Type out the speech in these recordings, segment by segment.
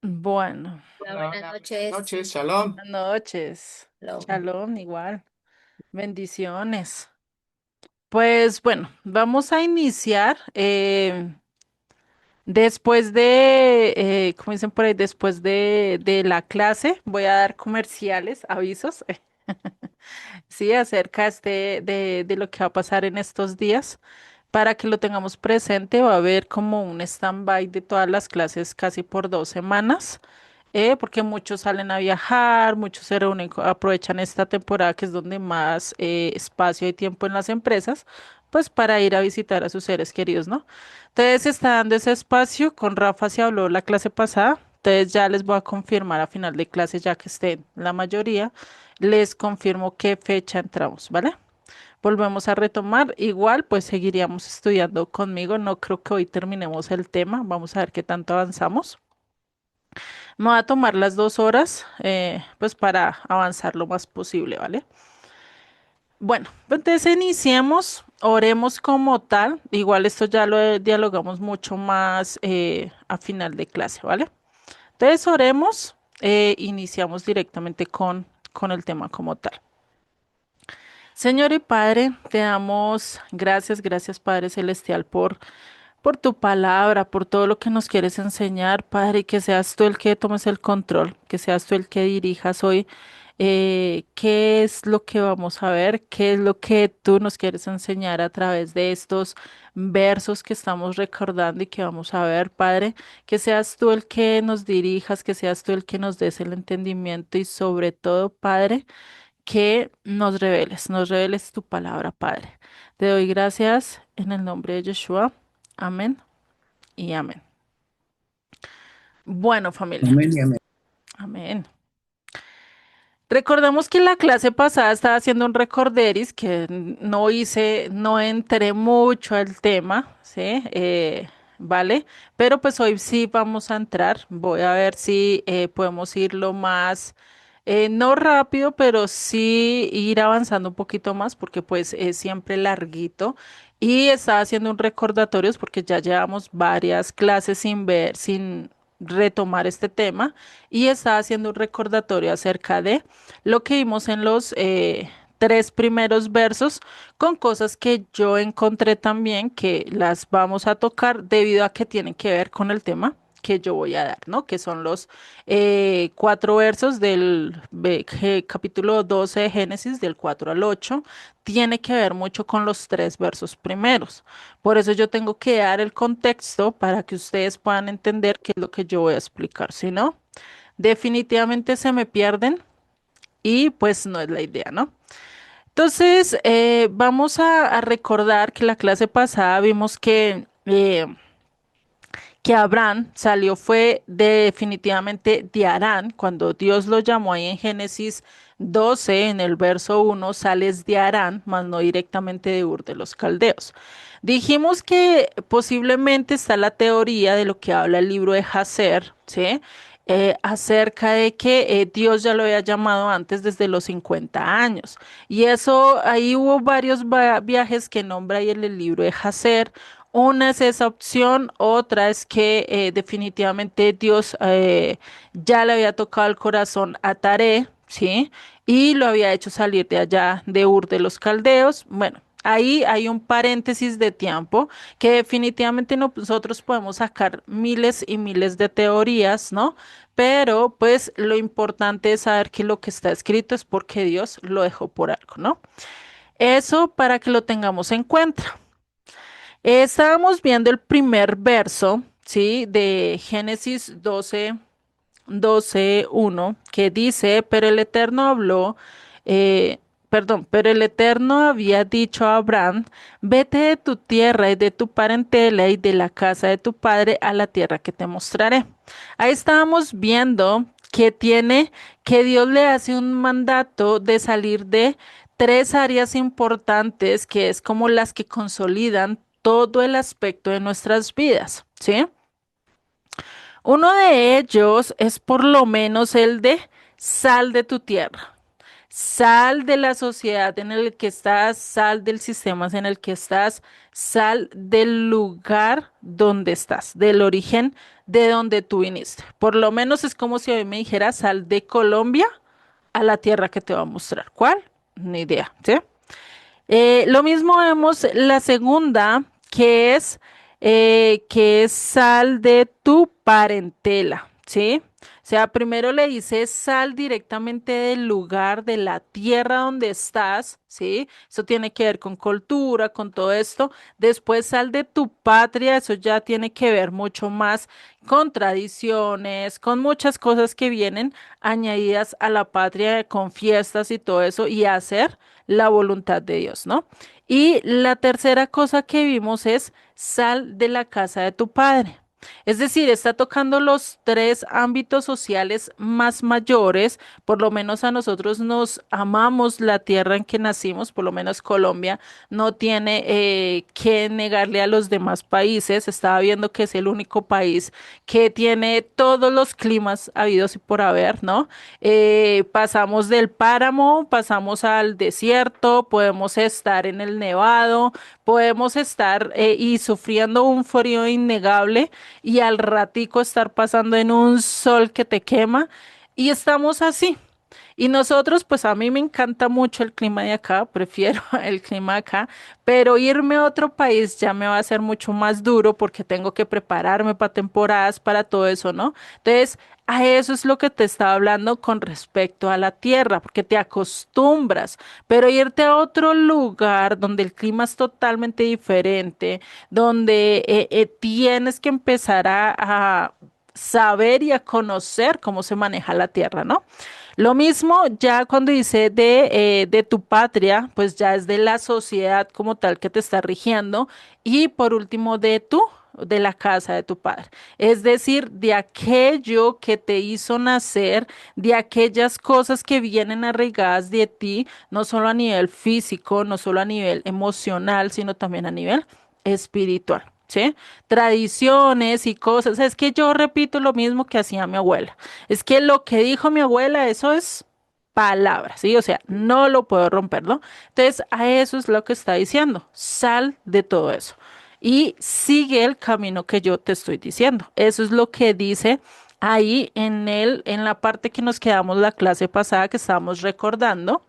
Bueno, Hola, Hola, buenas hola, buenas noches. noches, Shalom. buenas noches. Hello. Shalom, igual. Bendiciones. Pues bueno, vamos a iniciar. Después de, como dicen por ahí, después de la clase, voy a dar comerciales, avisos, sí, acerca de lo que va a pasar en estos días. Para que lo tengamos presente, va a haber como un stand-by de todas las clases casi por 2 semanas, porque muchos salen a viajar, muchos se reúnen, aprovechan esta temporada que es donde más espacio y tiempo en las empresas, pues para ir a visitar a sus seres queridos, ¿no? Entonces se está dando ese espacio, con Rafa se habló la clase pasada, entonces ya les voy a confirmar a final de clase, ya que estén la mayoría, les confirmo qué fecha entramos, ¿vale? Volvemos a retomar. Igual, pues seguiríamos estudiando conmigo. No creo que hoy terminemos el tema. Vamos a ver qué tanto avanzamos. Me voy a tomar las 2 horas, pues para avanzar lo más posible, ¿vale? Bueno, pues entonces iniciemos, oremos como tal. Igual esto ya lo dialogamos mucho más a final de clase, ¿vale? Entonces oremos, iniciamos directamente con el tema como tal. Señor y Padre, te damos gracias, gracias Padre Celestial por tu palabra, por todo lo que nos quieres enseñar, Padre, y que seas tú el que tomes el control, que seas tú el que dirijas hoy qué es lo que vamos a ver, qué es lo que tú nos quieres enseñar a través de estos versos que estamos recordando y que vamos a ver, Padre, que seas tú el que nos dirijas, que seas tú el que nos des el entendimiento y sobre todo, Padre, que nos reveles tu palabra, Padre. Te doy gracias en el nombre de Yeshua. Amén y amén. Bueno, familia. Amén y amén. Amén. Recordamos que la clase pasada estaba haciendo un recorderis que no hice, no entré mucho al tema, ¿sí? ¿Vale? Pero pues hoy sí vamos a entrar. Voy a ver si podemos ir lo más, no rápido, pero sí ir avanzando un poquito más porque pues es siempre larguito. Y estaba haciendo un recordatorio porque ya llevamos varias clases sin ver, sin retomar este tema y estaba haciendo un recordatorio acerca de lo que vimos en los 3 primeros versos con cosas que yo encontré también que las vamos a tocar debido a que tienen que ver con el tema que yo voy a dar, ¿no? Que son los 4 versos del capítulo 12 de Génesis, del 4 al 8. Tiene que ver mucho con los 3 versos primeros. Por eso yo tengo que dar el contexto para que ustedes puedan entender qué es lo que yo voy a explicar. Si no, definitivamente se me pierden y pues no es la idea, ¿no? Entonces, vamos a recordar que la clase pasada vimos que Abraham salió fue definitivamente de Harán, cuando Dios lo llamó ahí en Génesis 12, en el verso 1, sales de Harán, mas no directamente de Ur de los Caldeos. Dijimos que posiblemente está la teoría de lo que habla el libro de Jacer, ¿sí? Acerca de que Dios ya lo había llamado antes desde los 50 años. Y eso, ahí hubo varios viajes que nombra ahí en el libro de Jacer. Una es esa opción, otra es que definitivamente Dios ya le había tocado el corazón a Taré, ¿sí? Y lo había hecho salir de allá de Ur de los Caldeos. Bueno, ahí hay un paréntesis de tiempo que definitivamente nosotros podemos sacar miles y miles de teorías, ¿no? Pero pues lo importante es saber que lo que está escrito es porque Dios lo dejó por algo, ¿no? Eso para que lo tengamos en cuenta. Estábamos viendo el primer verso, ¿sí? De Génesis 12, 1, que dice, pero el Eterno habló, perdón, pero el Eterno había dicho a Abraham, vete de tu tierra y de tu parentela y de la casa de tu padre a la tierra que te mostraré. Ahí estábamos viendo que Dios le hace un mandato de salir de 3 áreas importantes, que es como las que consolidan todo el aspecto de nuestras vidas, ¿sí? Uno de ellos es por lo menos el de sal de tu tierra. Sal de la sociedad en el que estás, sal del sistema en el que estás, sal del lugar donde estás, del origen de donde tú viniste. Por lo menos es como si hoy me dijera, sal de Colombia a la tierra que te va a mostrar. ¿Cuál? Ni idea, ¿sí? Lo mismo vemos la segunda, que es sal de tu parentela, ¿sí? O sea, primero le dice sal directamente del lugar, de la tierra donde estás, ¿sí? Eso tiene que ver con cultura, con todo esto. Después sal de tu patria, eso ya tiene que ver mucho más con tradiciones, con muchas cosas que vienen añadidas a la patria, con fiestas y todo eso, y hacer la voluntad de Dios, ¿no? Y la tercera cosa que vimos es sal de la casa de tu padre. Es decir, está tocando los tres ámbitos sociales más mayores, por lo menos a nosotros nos amamos la tierra en que nacimos, por lo menos Colombia no tiene que negarle a los demás países. Estaba viendo que es el único país que tiene todos los climas habidos y por haber, ¿no? Pasamos del páramo, pasamos al desierto, podemos estar en el nevado, podemos estar y sufriendo un frío innegable y al ratico estar pasando en un sol que te quema y estamos así. Y nosotros, pues a mí me encanta mucho el clima de acá, prefiero el clima de acá, pero irme a otro país ya me va a ser mucho más duro porque tengo que prepararme para temporadas, para todo eso, ¿no? Entonces, a eso es lo que te estaba hablando con respecto a la tierra, porque te acostumbras, pero irte a otro lugar donde el clima es totalmente diferente, donde tienes que empezar a saber y a conocer cómo se maneja la tierra, ¿no? Lo mismo ya cuando dice de tu patria, pues ya es de la sociedad como tal que te está rigiendo. Y por último, de la casa de tu padre. Es decir, de aquello que te hizo nacer, de aquellas cosas que vienen arraigadas de ti, no solo a nivel físico, no solo a nivel emocional, sino también a nivel espiritual. ¿Sí? Tradiciones y cosas. Es que yo repito lo mismo que hacía mi abuela. Es que lo que dijo mi abuela, eso es palabra, ¿sí? O sea, no lo puedo romper, ¿no? Entonces, a eso es lo que está diciendo. Sal de todo eso y sigue el camino que yo te estoy diciendo. Eso es lo que dice ahí en la parte que nos quedamos la clase pasada que estábamos recordando.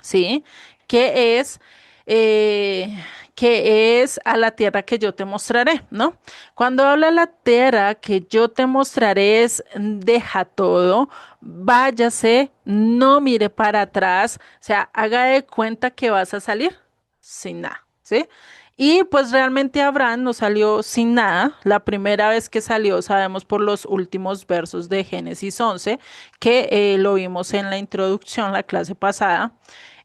¿Sí? Que es, eh, que es a la tierra que yo te mostraré, ¿no? Cuando habla de la tierra que yo te mostraré es deja todo, váyase, no mire para atrás, o sea, haga de cuenta que vas a salir sin nada, ¿sí? Y pues realmente Abraham no salió sin nada. La primera vez que salió, sabemos por los últimos versos de Génesis 11, que lo vimos en la introducción, la clase pasada.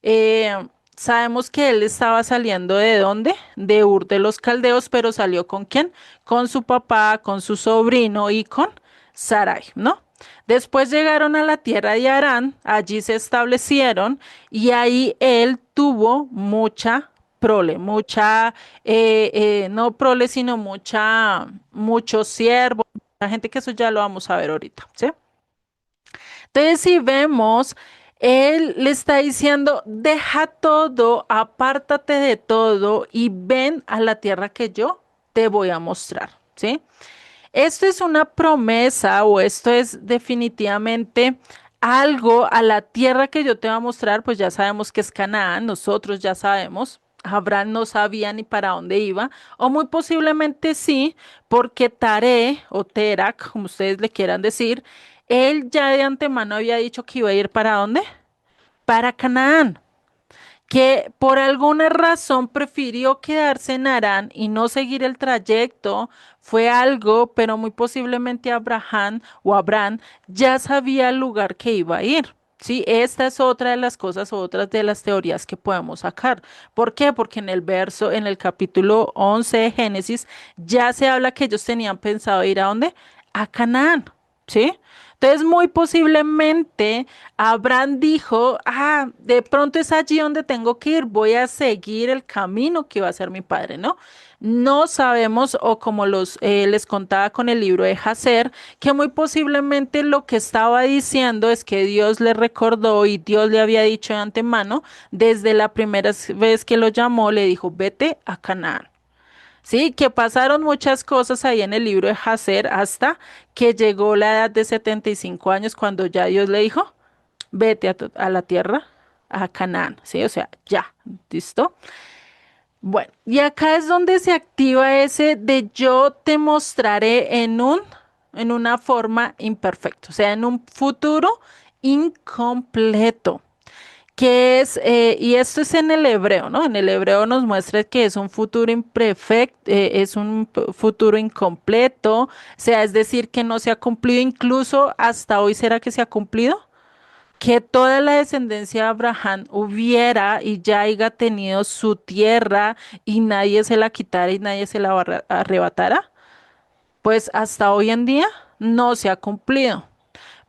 Eh, Sabemos que él estaba saliendo ¿de dónde? De Ur de los Caldeos, pero salió ¿con quién? Con su papá, con su sobrino y con Sarai, ¿no? Después llegaron a la tierra de Harán, allí se establecieron y ahí él tuvo mucha mucha, no prole, sino muchos siervos, la gente que eso ya lo vamos a ver ahorita, ¿sí? Entonces, si vemos, él le está diciendo, deja todo, apártate de todo y ven a la tierra que yo te voy a mostrar, ¿sí? Esto es una promesa o esto es definitivamente algo a la tierra que yo te voy a mostrar, pues ya sabemos que es Canaán, nosotros ya sabemos. Abraham no sabía ni para dónde iba, o muy posiblemente sí, porque Taré o Terak, como ustedes le quieran decir, él ya de antemano había dicho que iba a ir para dónde? Para Canaán, que por alguna razón prefirió quedarse en Harán y no seguir el trayecto, fue algo, pero muy posiblemente Abraham o Abraham ya sabía el lugar que iba a ir. Sí, esta es otra de las cosas, otras de las teorías que podemos sacar. ¿Por qué? Porque en el capítulo 11 de Génesis, ya se habla que ellos tenían pensado ir a dónde? A Canaán. ¿Sí? Entonces, muy posiblemente Abraham dijo, ah, de pronto es allí donde tengo que ir, voy a seguir el camino que va a ser mi padre, ¿no? No sabemos, o como les contaba con el libro de Jacer, que muy posiblemente lo que estaba diciendo es que Dios le recordó y Dios le había dicho de antemano, desde la primera vez que lo llamó, le dijo, vete a Canaán. Sí, que pasaron muchas cosas ahí en el libro de Jacer hasta que llegó la edad de 75 años cuando ya Dios le dijo, vete a la tierra, a Canaán, ¿sí? O sea, ya, ¿listo? Bueno, y acá es donde se activa ese de yo te mostraré en una forma imperfecta, o sea, en un futuro incompleto que es, y esto es en el hebreo, ¿no? En el hebreo nos muestra que es un futuro imperfecto, es un futuro incompleto, o sea, es decir, que no se ha cumplido incluso hasta hoy, ¿será que se ha cumplido? Que toda la descendencia de Abraham hubiera y ya haya tenido su tierra y nadie se la quitara y nadie se la arrebatara, pues hasta hoy en día no se ha cumplido.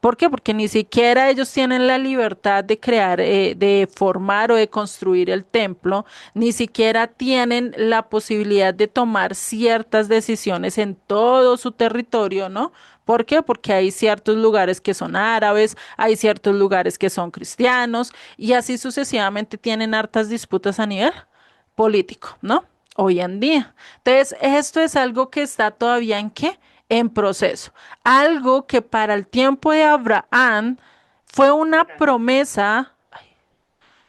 ¿Por qué? Porque ni siquiera ellos tienen la libertad de crear, de formar o de construir el templo, ni siquiera tienen la posibilidad de tomar ciertas decisiones en todo su territorio, ¿no? ¿Por qué? Porque hay ciertos lugares que son árabes, hay ciertos lugares que son cristianos y así sucesivamente tienen hartas disputas a nivel político, ¿no? Hoy en día. Entonces, esto es algo que está todavía en qué? En proceso. Algo que para el tiempo de Abraham fue una promesa,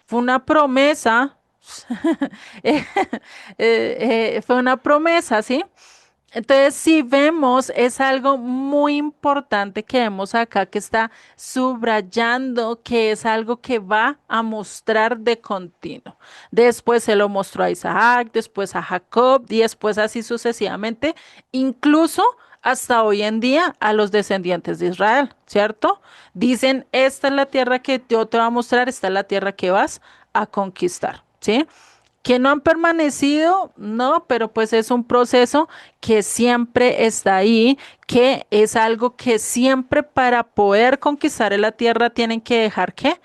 fue una promesa, eh, fue una promesa, ¿sí? Entonces, si vemos, es algo muy importante que vemos acá que está subrayando que es algo que va a mostrar de continuo. Después se lo mostró a Isaac, después a Jacob y después así sucesivamente, incluso hasta hoy en día a los descendientes de Israel, ¿cierto? Dicen, esta es la tierra que yo te voy a mostrar, esta es la tierra que vas a conquistar, ¿sí? Que no han permanecido, no, pero pues es un proceso que siempre está ahí, que es algo que siempre para poder conquistar la tierra tienen que dejar que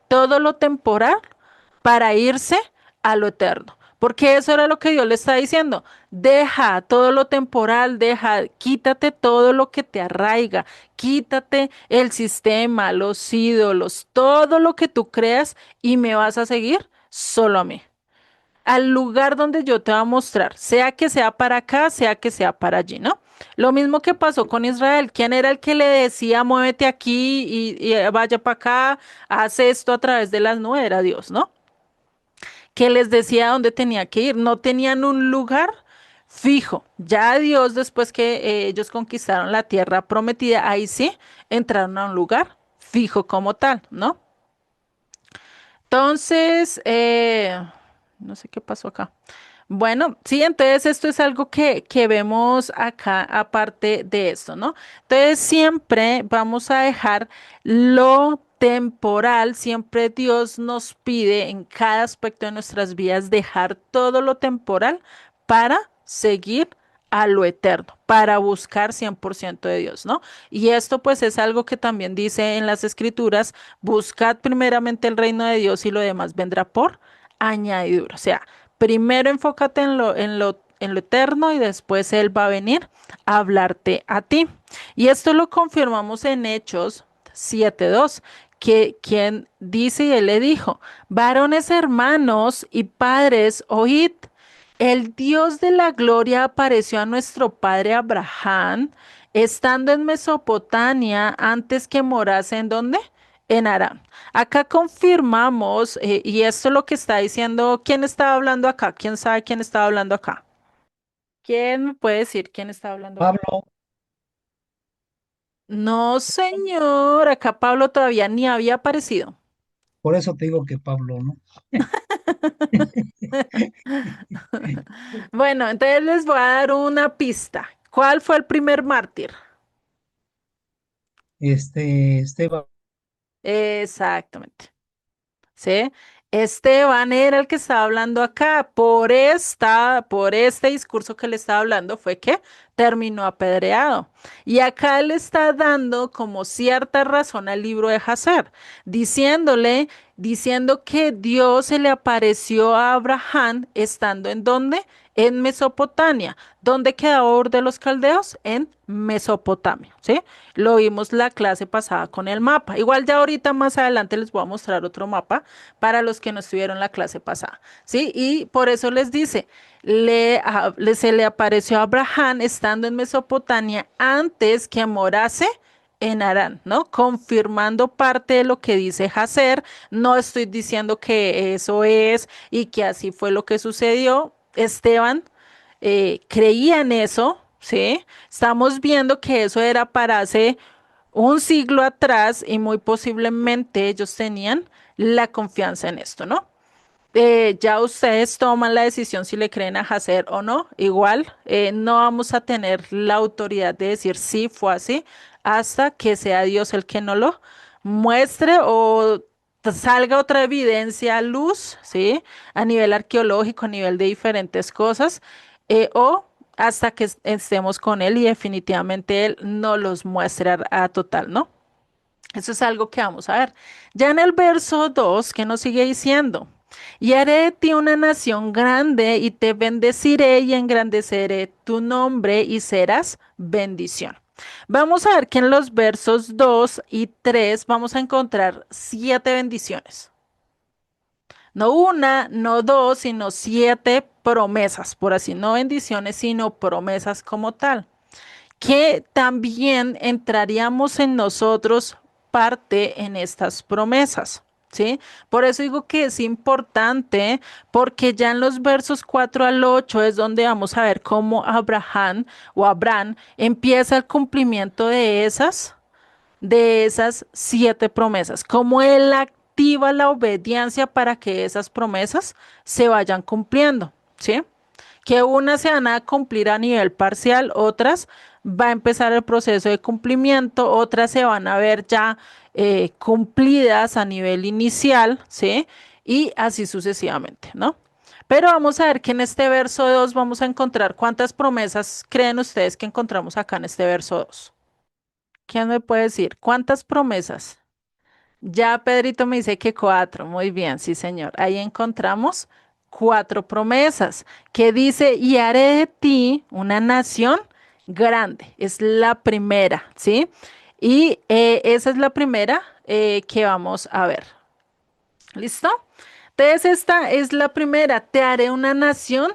todo lo temporal para irse a lo eterno. Porque eso era lo que Dios le está diciendo. Deja todo lo temporal, deja, quítate todo lo que te arraiga, quítate el sistema, los ídolos, todo lo que tú creas y me vas a seguir solo a mí al lugar donde yo te voy a mostrar, sea para acá, sea que sea para allí, ¿no? Lo mismo que pasó con Israel. ¿Quién era el que le decía, muévete aquí y vaya para acá, haz esto a través de las nubes? Era Dios, ¿no? Que les decía dónde tenía que ir. No tenían un lugar fijo. Ya Dios, después que ellos conquistaron la tierra prometida, ahí sí entraron a un lugar fijo como tal, ¿no? Entonces, no sé qué pasó acá. Bueno, sí, entonces esto es algo que vemos acá aparte de esto, ¿no? Entonces siempre vamos a dejar lo temporal, siempre Dios nos pide en cada aspecto de nuestras vidas dejar todo lo temporal para seguir a lo eterno, para buscar 100% de Dios, ¿no? Y esto pues es algo que también dice en las escrituras, buscad primeramente el reino de Dios y lo demás vendrá por añadidura, o sea, primero enfócate en lo eterno y después Él va a venir a hablarte a ti. Y esto lo confirmamos en Hechos 7:2, que quien dice y Él le dijo, varones hermanos y padres, oíd, el Dios de la gloria apareció a nuestro padre Abraham, estando en Mesopotamia antes que morase en ¿dónde? En Aram. Acá confirmamos, y esto es lo que está diciendo, ¿quién estaba hablando acá? ¿Quién sabe quién estaba hablando acá? ¿Quién me puede decir quién está hablando acá? Pablo, No, señor, acá Pablo todavía ni había aparecido. por eso te digo que Pablo, ¿no? Bueno, entonces les voy a dar una pista. ¿Cuál fue el primer mártir? Esteban, Exactamente. ¿Sí? Esteban era el que estaba hablando acá. Por este discurso que le estaba hablando fue que terminó apedreado. Y acá le está dando como cierta razón al libro de Hazer, diciendo que Dios se le apareció a Abraham estando en dónde? En Mesopotamia. ¿Dónde quedaba Ur de los Caldeos? En Mesopotamia, ¿sí? Lo vimos la clase pasada con el mapa. Igual ya ahorita más adelante les voy a mostrar otro mapa para los que no estuvieron la clase pasada, ¿sí? Y por eso les dice, se le apareció a Abraham estando en Mesopotamia antes que morase en Harán, ¿no? Confirmando parte de lo que dice Hazer. No estoy diciendo que eso es y que así fue lo que sucedió. Esteban creía en eso, ¿sí? Estamos viendo que eso era para hace un siglo atrás y muy posiblemente ellos tenían la confianza en esto, ¿no? Ya ustedes toman la decisión si le creen a Hacer o no. Igual, no vamos a tener la autoridad de decir sí fue así hasta que sea Dios el que no lo muestre o salga otra evidencia a luz, ¿sí? A nivel arqueológico, a nivel de diferentes cosas, o hasta que estemos con Él y definitivamente Él no los muestre a total, ¿no? Eso es algo que vamos a ver. Ya en el verso 2 que nos sigue diciendo, y haré de ti una nación grande y te bendeciré y engrandeceré tu nombre y serás bendición. Vamos a ver que en los versos 2 y 3 vamos a encontrar 7 bendiciones. No una, no dos, sino 7 promesas, por así, no bendiciones, sino promesas como tal que también entraríamos en nosotros parte en estas promesas, ¿sí? Por eso digo que es importante, porque ya en los versos 4 al 8 es donde vamos a ver cómo Abraham o Abraham empieza el cumplimiento de esas 7 promesas, cómo él activa la obediencia para que esas promesas se vayan cumpliendo, ¿sí? Que unas se van a cumplir a nivel parcial, otras va a empezar el proceso de cumplimiento, otras se van a ver ya cumplidas a nivel inicial, ¿sí? Y así sucesivamente, ¿no? Pero vamos a ver que en este verso 2 vamos a encontrar cuántas promesas creen ustedes que encontramos acá en este verso 2. ¿Quién me puede decir? ¿Cuántas promesas? Ya Pedrito me dice que 4. Muy bien, sí, señor. Ahí encontramos 4 promesas que dice, y haré de ti una nación grande. Es la primera, ¿sí? Y esa es la primera que vamos a ver. ¿Listo? Entonces esta es la primera. Te haré una nación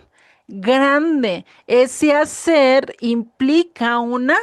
grande. Ese hacer implica una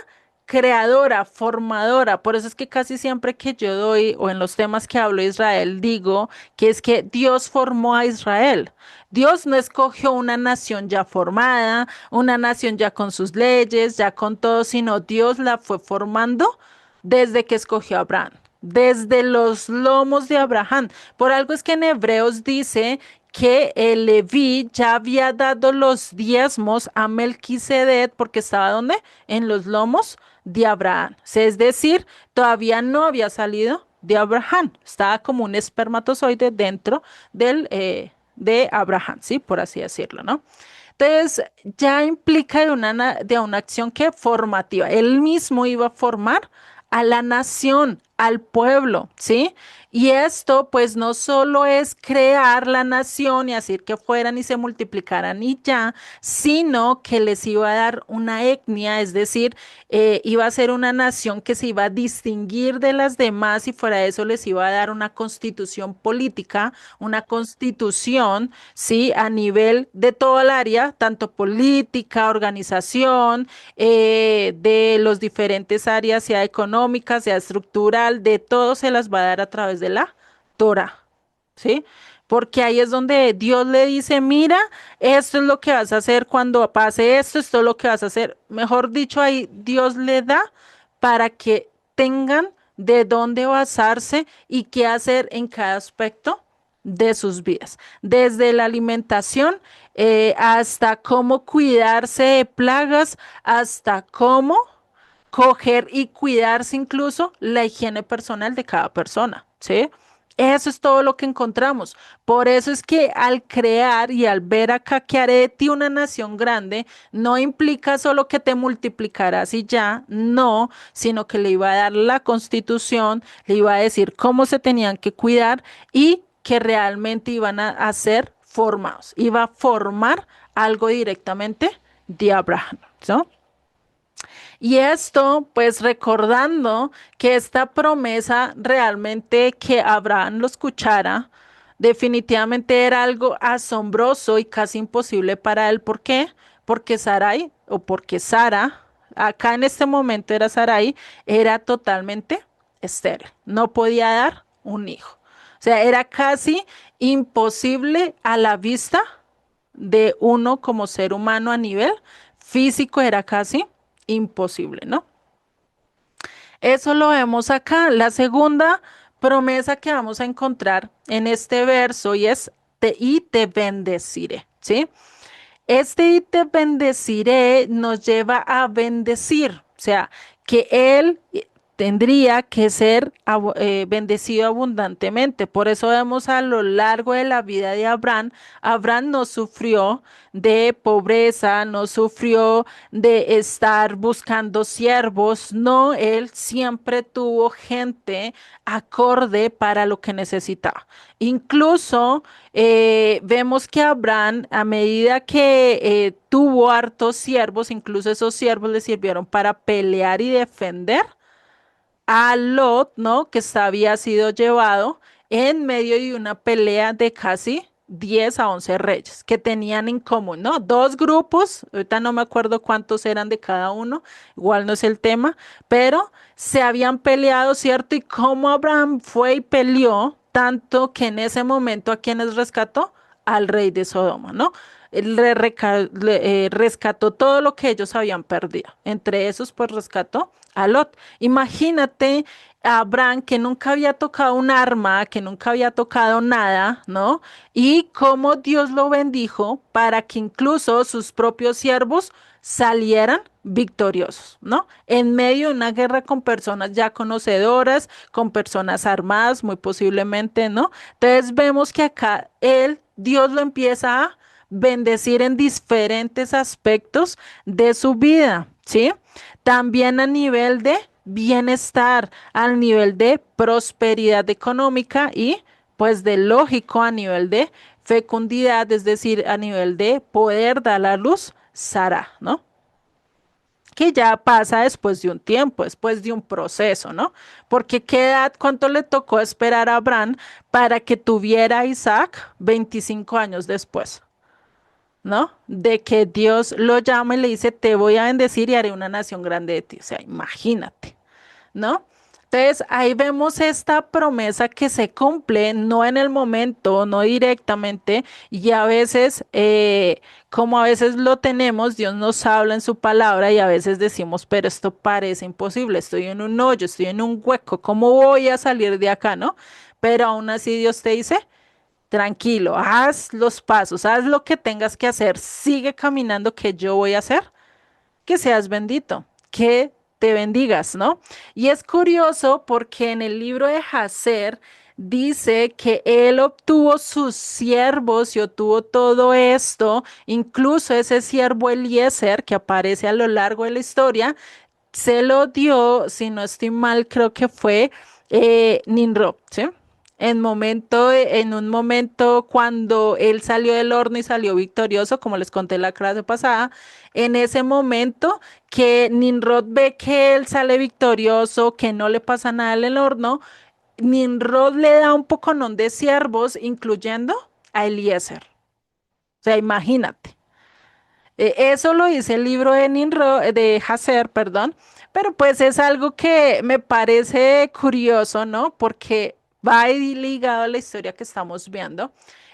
creadora, formadora. Por eso es que casi siempre que yo doy o en los temas que hablo de Israel digo que es que Dios formó a Israel. Dios no escogió una nación ya formada, una nación ya con sus leyes, ya con todo, sino Dios la fue formando desde que escogió a Abraham, desde los lomos de Abraham. Por algo es que en Hebreos dice que el Leví ya había dado los diezmos a Melquisedec porque estaba ¿dónde? En los lomos de Abraham. Es decir, todavía no había salido de Abraham, estaba como un espermatozoide dentro de Abraham, ¿sí? Por así decirlo, ¿no? Entonces, ya implica de una acción que formativa. Él mismo iba a formar a la nación, al pueblo, ¿sí? Y esto pues no solo es crear la nación y hacer que fueran y se multiplicaran y ya, sino que les iba a dar una etnia, es decir, iba a ser una nación que se iba a distinguir de las demás y fuera de eso les iba a dar una constitución política, una constitución, ¿sí? A nivel de toda el área, tanto política, organización, de los diferentes áreas, sea económica, sea estructural, de todo se las va a dar a través de la Torah, ¿sí? Porque ahí es donde Dios le dice, mira, esto es lo que vas a hacer cuando pase esto, esto es lo que vas a hacer. Mejor dicho, ahí Dios le da para que tengan de dónde basarse y qué hacer en cada aspecto de sus vidas, desde la alimentación hasta cómo cuidarse de plagas, hasta cómo coger y cuidarse incluso la higiene personal de cada persona, ¿sí? Eso es todo lo que encontramos. Por eso es que al crear y al ver acá que haré de ti una nación grande, no implica solo que te multiplicarás y ya, no, sino que le iba a dar la constitución, le iba a decir cómo se tenían que cuidar y que realmente iban a ser formados. Iba a formar algo directamente de Abraham, ¿no? Y esto, pues recordando que esta promesa realmente que Abraham lo escuchara, definitivamente era algo asombroso y casi imposible para él. ¿Por qué? Porque Sarai, o porque Sara, acá en este momento era Sarai, era totalmente estéril, no podía dar un hijo. O sea, era casi imposible a la vista de uno como ser humano a nivel físico, era casi imposible, ¿no? Eso lo vemos acá. La segunda promesa que vamos a encontrar en este verso y es y te bendeciré, ¿sí? Este y te bendeciré nos lleva a bendecir, o sea, que Él tendría que ser bendecido abundantemente. Por eso vemos a lo largo de la vida de Abraham, Abraham no sufrió de pobreza, no sufrió de estar buscando siervos, no, él siempre tuvo gente acorde para lo que necesitaba. Incluso vemos que Abraham, a medida que tuvo hartos siervos, incluso esos siervos le sirvieron para pelear y defender a Lot, ¿no? Que había sido llevado en medio de una pelea de casi 10 a 11 reyes que tenían en común, ¿no? Dos grupos, ahorita no me acuerdo cuántos eran de cada uno, igual no es el tema, pero se habían peleado, ¿cierto? Y cómo Abraham fue y peleó, tanto que en ese momento a quienes rescató, al rey de Sodoma, ¿no? Él rescató todo lo que ellos habían perdido. Entre esos, pues rescató a Lot. Imagínate a Abraham que nunca había tocado un arma, que nunca había tocado nada, ¿no? Y cómo Dios lo bendijo para que incluso sus propios siervos salieran victoriosos, ¿no? En medio de una guerra con personas ya conocedoras, con personas armadas, muy posiblemente, ¿no? Entonces vemos que acá Dios lo empieza a bendecir en diferentes aspectos de su vida, ¿sí? También a nivel de bienestar, al nivel de prosperidad económica y pues de lógico a nivel de fecundidad, es decir, a nivel de poder dar a luz, Sara, ¿no? Que ya pasa después de un tiempo, después de un proceso, ¿no? Porque qué edad, cuánto le tocó esperar a Abraham para que tuviera a Isaac 25 años después. ¿No? De que Dios lo llama y le dice, te voy a bendecir y haré una nación grande de ti. O sea, imagínate, ¿no? Entonces ahí vemos esta promesa que se cumple no en el momento, no directamente, y a veces, como a veces lo tenemos, Dios nos habla en su palabra y a veces decimos, pero esto parece imposible, estoy en un hoyo, estoy en un hueco, ¿cómo voy a salir de acá, no? Pero aún así Dios te dice, tranquilo, haz los pasos, haz lo que tengas que hacer, sigue caminando que yo voy a hacer, que seas bendito, que te bendigas, ¿no? Y es curioso porque en el libro de Jacer dice que él obtuvo sus siervos y obtuvo todo esto, incluso ese siervo Eliezer que aparece a lo largo de la historia, se lo dio, si no estoy mal, creo que fue Ninro, ¿sí? En un momento cuando él salió del horno y salió victorioso, como les conté en la clase pasada, en ese momento que Nimrod ve que él sale victorioso, que no le pasa nada en el horno, Nimrod le da un poconón de siervos, incluyendo a Eliezer. O sea, imagínate. Eso lo dice el libro de de Hazer, perdón, pero pues es algo que me parece curioso, ¿no? Porque va ahí ligado a la historia que estamos viendo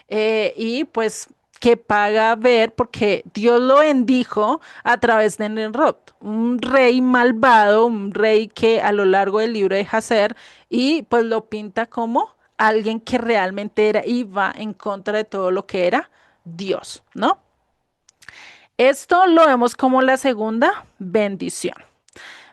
y pues que paga ver porque Dios lo bendijo a través de Nimrod, un rey malvado, un rey que a lo largo del libro de Hazer y pues lo pinta como alguien que realmente era iba en contra de todo lo que era Dios, ¿no? Esto lo vemos como la segunda bendición.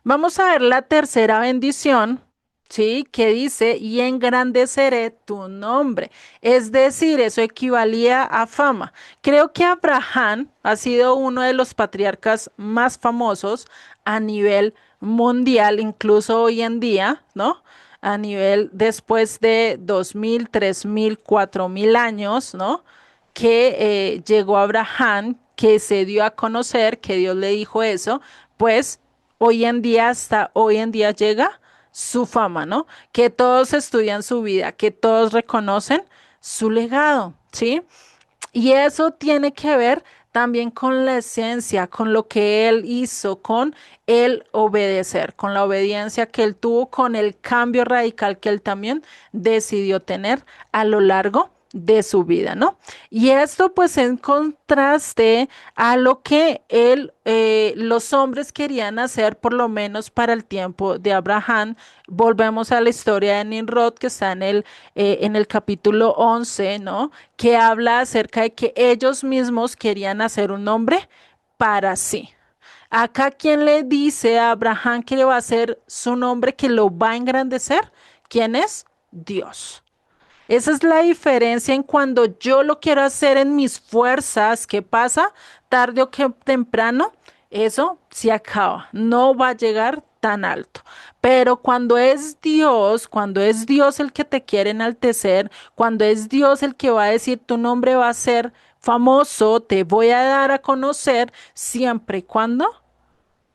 Vamos a ver la tercera bendición ¿sí? Que dice, y engrandeceré tu nombre. Es decir, eso equivalía a fama. Creo que Abraham ha sido uno de los patriarcas más famosos a nivel mundial, incluso hoy en día, ¿no? A nivel después de 2000, 3000, 4000 años, ¿no? Que llegó Abraham, que se dio a conocer, que Dios le dijo eso, pues hoy en día, hasta hoy en día llega su fama, ¿no? Que todos estudian su vida, que todos reconocen su legado, ¿sí? Y eso tiene que ver también con la esencia, con lo que él hizo, con el obedecer, con la obediencia que él tuvo, con el cambio radical que él también decidió tener a lo largo de su vida, ¿no? Y esto pues en contraste a lo que los hombres querían hacer, por lo menos para el tiempo de Abraham. Volvemos a la historia de Nimrod que está en el capítulo 11, ¿no? Que habla acerca de que ellos mismos querían hacer un nombre para sí. Acá, ¿quién le dice a Abraham que le va a hacer su nombre, que lo va a engrandecer? ¿Quién es? Dios. Esa es la diferencia en cuando yo lo quiero hacer en mis fuerzas. ¿Qué pasa? Tarde o que temprano, eso se acaba. No va a llegar tan alto. Pero cuando es Dios el que te quiere enaltecer, cuando es Dios el que va a decir tu nombre va a ser famoso, te voy a dar a conocer siempre y cuando,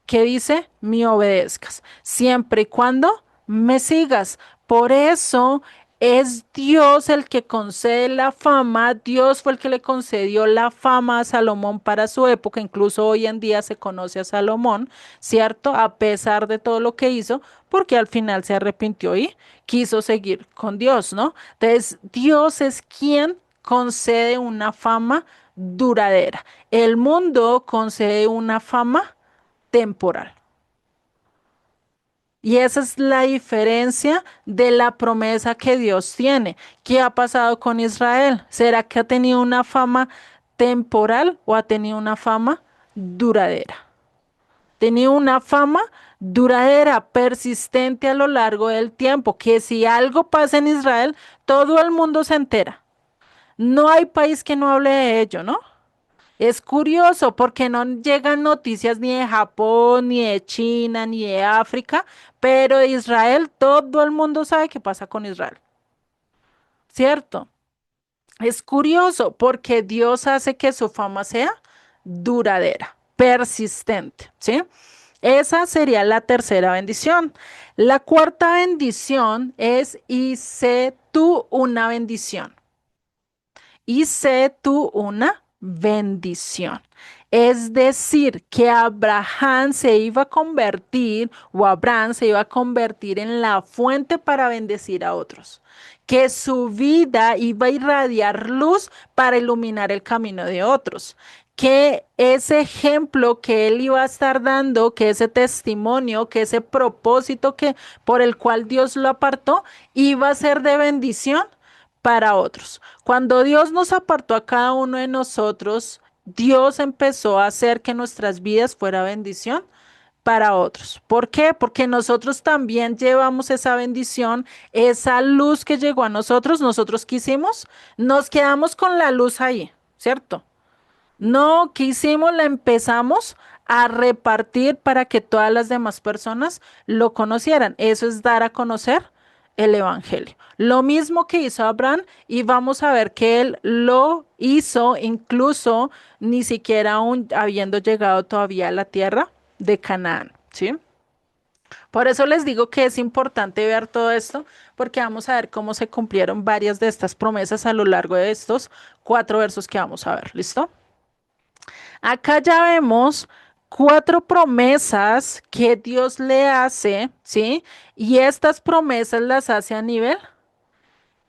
¿qué dice? Me obedezcas, siempre y cuando me sigas. Por eso es Dios el que concede la fama. Dios fue el que le concedió la fama a Salomón para su época. Incluso hoy en día se conoce a Salomón, ¿cierto? A pesar de todo lo que hizo, porque al final se arrepintió y quiso seguir con Dios, ¿no? Entonces, Dios es quien concede una fama duradera. El mundo concede una fama temporal. Y esa es la diferencia de la promesa que Dios tiene. ¿Qué ha pasado con Israel? ¿Será que ha tenido una fama temporal o ha tenido una fama duradera? Tenía una fama duradera, persistente a lo largo del tiempo, que si algo pasa en Israel, todo el mundo se entera. No hay país que no hable de ello, ¿no? Es curioso porque no llegan noticias ni de Japón, ni de China, ni de África, pero de Israel todo el mundo sabe qué pasa con Israel, ¿cierto? Es curioso porque Dios hace que su fama sea duradera, persistente, ¿sí? Esa sería la tercera bendición. La cuarta bendición es y sé tú una bendición. Y sé tú una bendición. Es decir, que Abraham se iba a convertir o Abraham se iba a convertir en la fuente para bendecir a otros. Que su vida iba a irradiar luz para iluminar el camino de otros. Que ese ejemplo que él iba a estar dando, que ese testimonio, que ese propósito que por el cual Dios lo apartó, iba a ser de bendición para otros. Cuando Dios nos apartó a cada uno de nosotros, Dios empezó a hacer que nuestras vidas fuera bendición para otros. ¿Por qué? Porque nosotros también llevamos esa bendición, esa luz que llegó a nosotros, nosotros quisimos, nos quedamos con la luz ahí, ¿cierto? No quisimos, la empezamos a repartir para que todas las demás personas lo conocieran. Eso es dar a conocer el Evangelio. Lo mismo que hizo Abraham y vamos a ver que él lo hizo incluso ni siquiera aún habiendo llegado todavía a la tierra de Canaán, ¿sí? Por eso les digo que es importante ver todo esto, porque vamos a ver cómo se cumplieron varias de estas promesas a lo largo de estos 4 versos que vamos a ver. ¿Listo? Acá ya vemos 4 promesas que Dios le hace, ¿sí? Y estas promesas las hace a nivel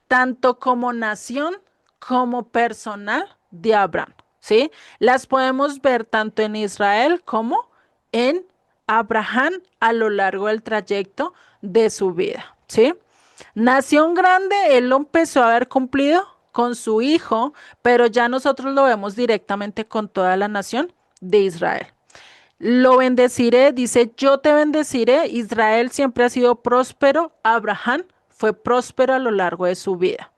tanto como nación como personal de Abraham, ¿sí? Las podemos ver tanto en Israel como en Abraham a lo largo del trayecto de su vida, ¿sí? Nación grande, él lo empezó a haber cumplido con su hijo, pero ya nosotros lo vemos directamente con toda la nación de Israel. Lo bendeciré, dice, yo te bendeciré. Israel siempre ha sido próspero. Abraham fue próspero a lo largo de su vida.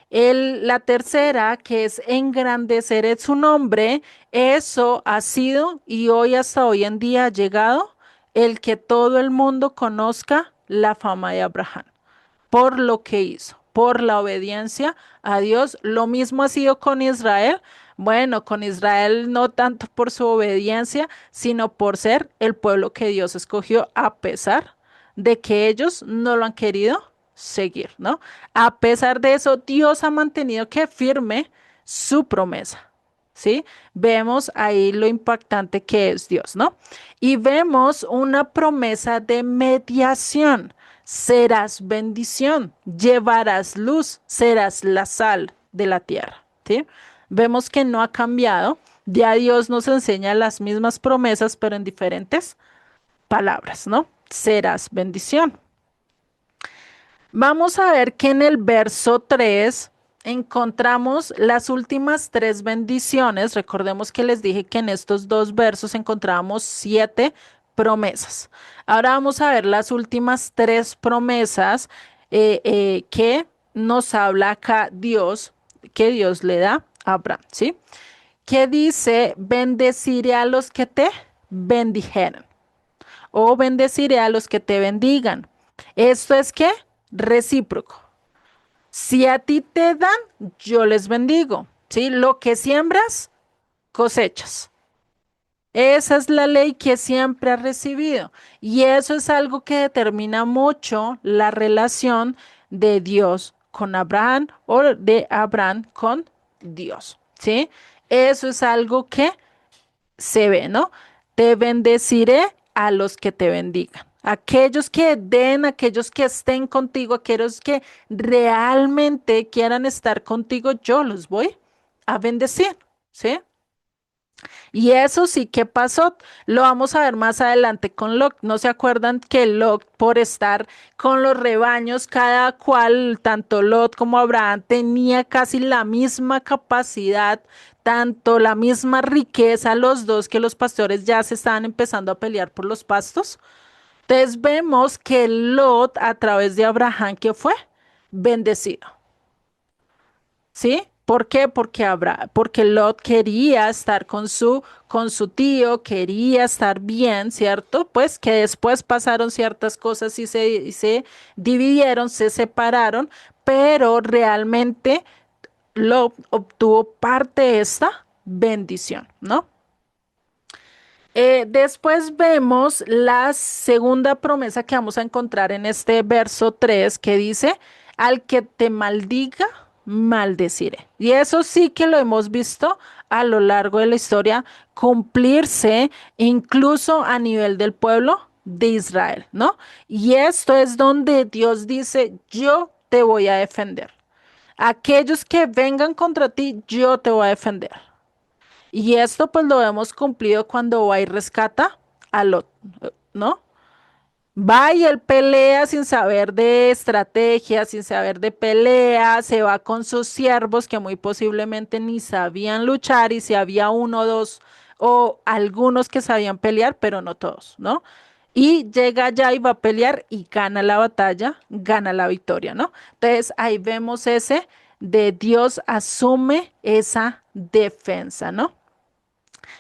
La tercera, que es engrandecer en su nombre, eso ha sido y hoy hasta hoy en día ha llegado el que todo el mundo conozca la fama de Abraham por lo que hizo, por la obediencia a Dios. Lo mismo ha sido con Israel. Bueno, con Israel no tanto por su obediencia, sino por ser el pueblo que Dios escogió a pesar de que ellos no lo han querido seguir, ¿no? A pesar de eso, Dios ha mantenido que firme su promesa. ¿Sí? Vemos ahí lo impactante que es Dios, ¿no? Y vemos una promesa de mediación. Serás bendición, llevarás luz, serás la sal de la tierra, ¿sí? Vemos que no ha cambiado. Ya Dios nos enseña las mismas promesas, pero en diferentes palabras, ¿no? Serás bendición. Vamos a ver que en el verso 3 encontramos las últimas tres bendiciones. Recordemos que les dije que en estos dos versos encontrábamos 7 promesas. Ahora vamos a ver las últimas tres promesas que nos habla acá Dios, que Dios le da a Abraham, ¿sí? Que dice, bendeciré a los que te bendijeren o bendeciré a los que te bendigan. Esto es que recíproco. Si a ti te dan, yo les bendigo. ¿Sí? Lo que siembras, cosechas. Esa es la ley que siempre has recibido. Y eso es algo que determina mucho la relación de Dios con Abraham o de Abraham con Dios. ¿Sí? Eso es algo que se ve, ¿no? Te bendeciré a los que te bendigan. Aquellos que den, aquellos que estén contigo, aquellos que realmente quieran estar contigo, yo los voy a bendecir, ¿sí? Y eso sí que pasó, lo vamos a ver más adelante con Lot. ¿No se acuerdan que Lot, por estar con los rebaños, cada cual, tanto Lot como Abraham, tenía casi la misma capacidad, tanto la misma riqueza, los dos, que los pastores ya se estaban empezando a pelear por los pastos? Entonces vemos que Lot, a través de Abraham, ¿qué fue? Bendecido. ¿Sí? ¿Por qué? Porque Lot quería estar con su tío, quería estar bien, ¿cierto? Pues que después pasaron ciertas cosas y se dividieron, se separaron, pero realmente Lot obtuvo parte de esta bendición, ¿no? Después vemos la segunda promesa que vamos a encontrar en este verso 3 que dice, al que te maldiga, maldeciré. Y eso sí que lo hemos visto a lo largo de la historia cumplirse incluso a nivel del pueblo de Israel, ¿no? Y esto es donde Dios dice, yo te voy a defender. Aquellos que vengan contra ti, yo te voy a defender. Y esto pues lo hemos cumplido cuando va y rescata a Lot, ¿no? Va y él pelea sin saber de estrategia, sin saber de pelea, se va con sus siervos que muy posiblemente ni sabían luchar y si había uno o dos o algunos que sabían pelear, pero no todos, ¿no? Y llega allá y va a pelear y gana la batalla, gana la victoria, ¿no? Entonces ahí vemos ese de Dios asume esa defensa, ¿no?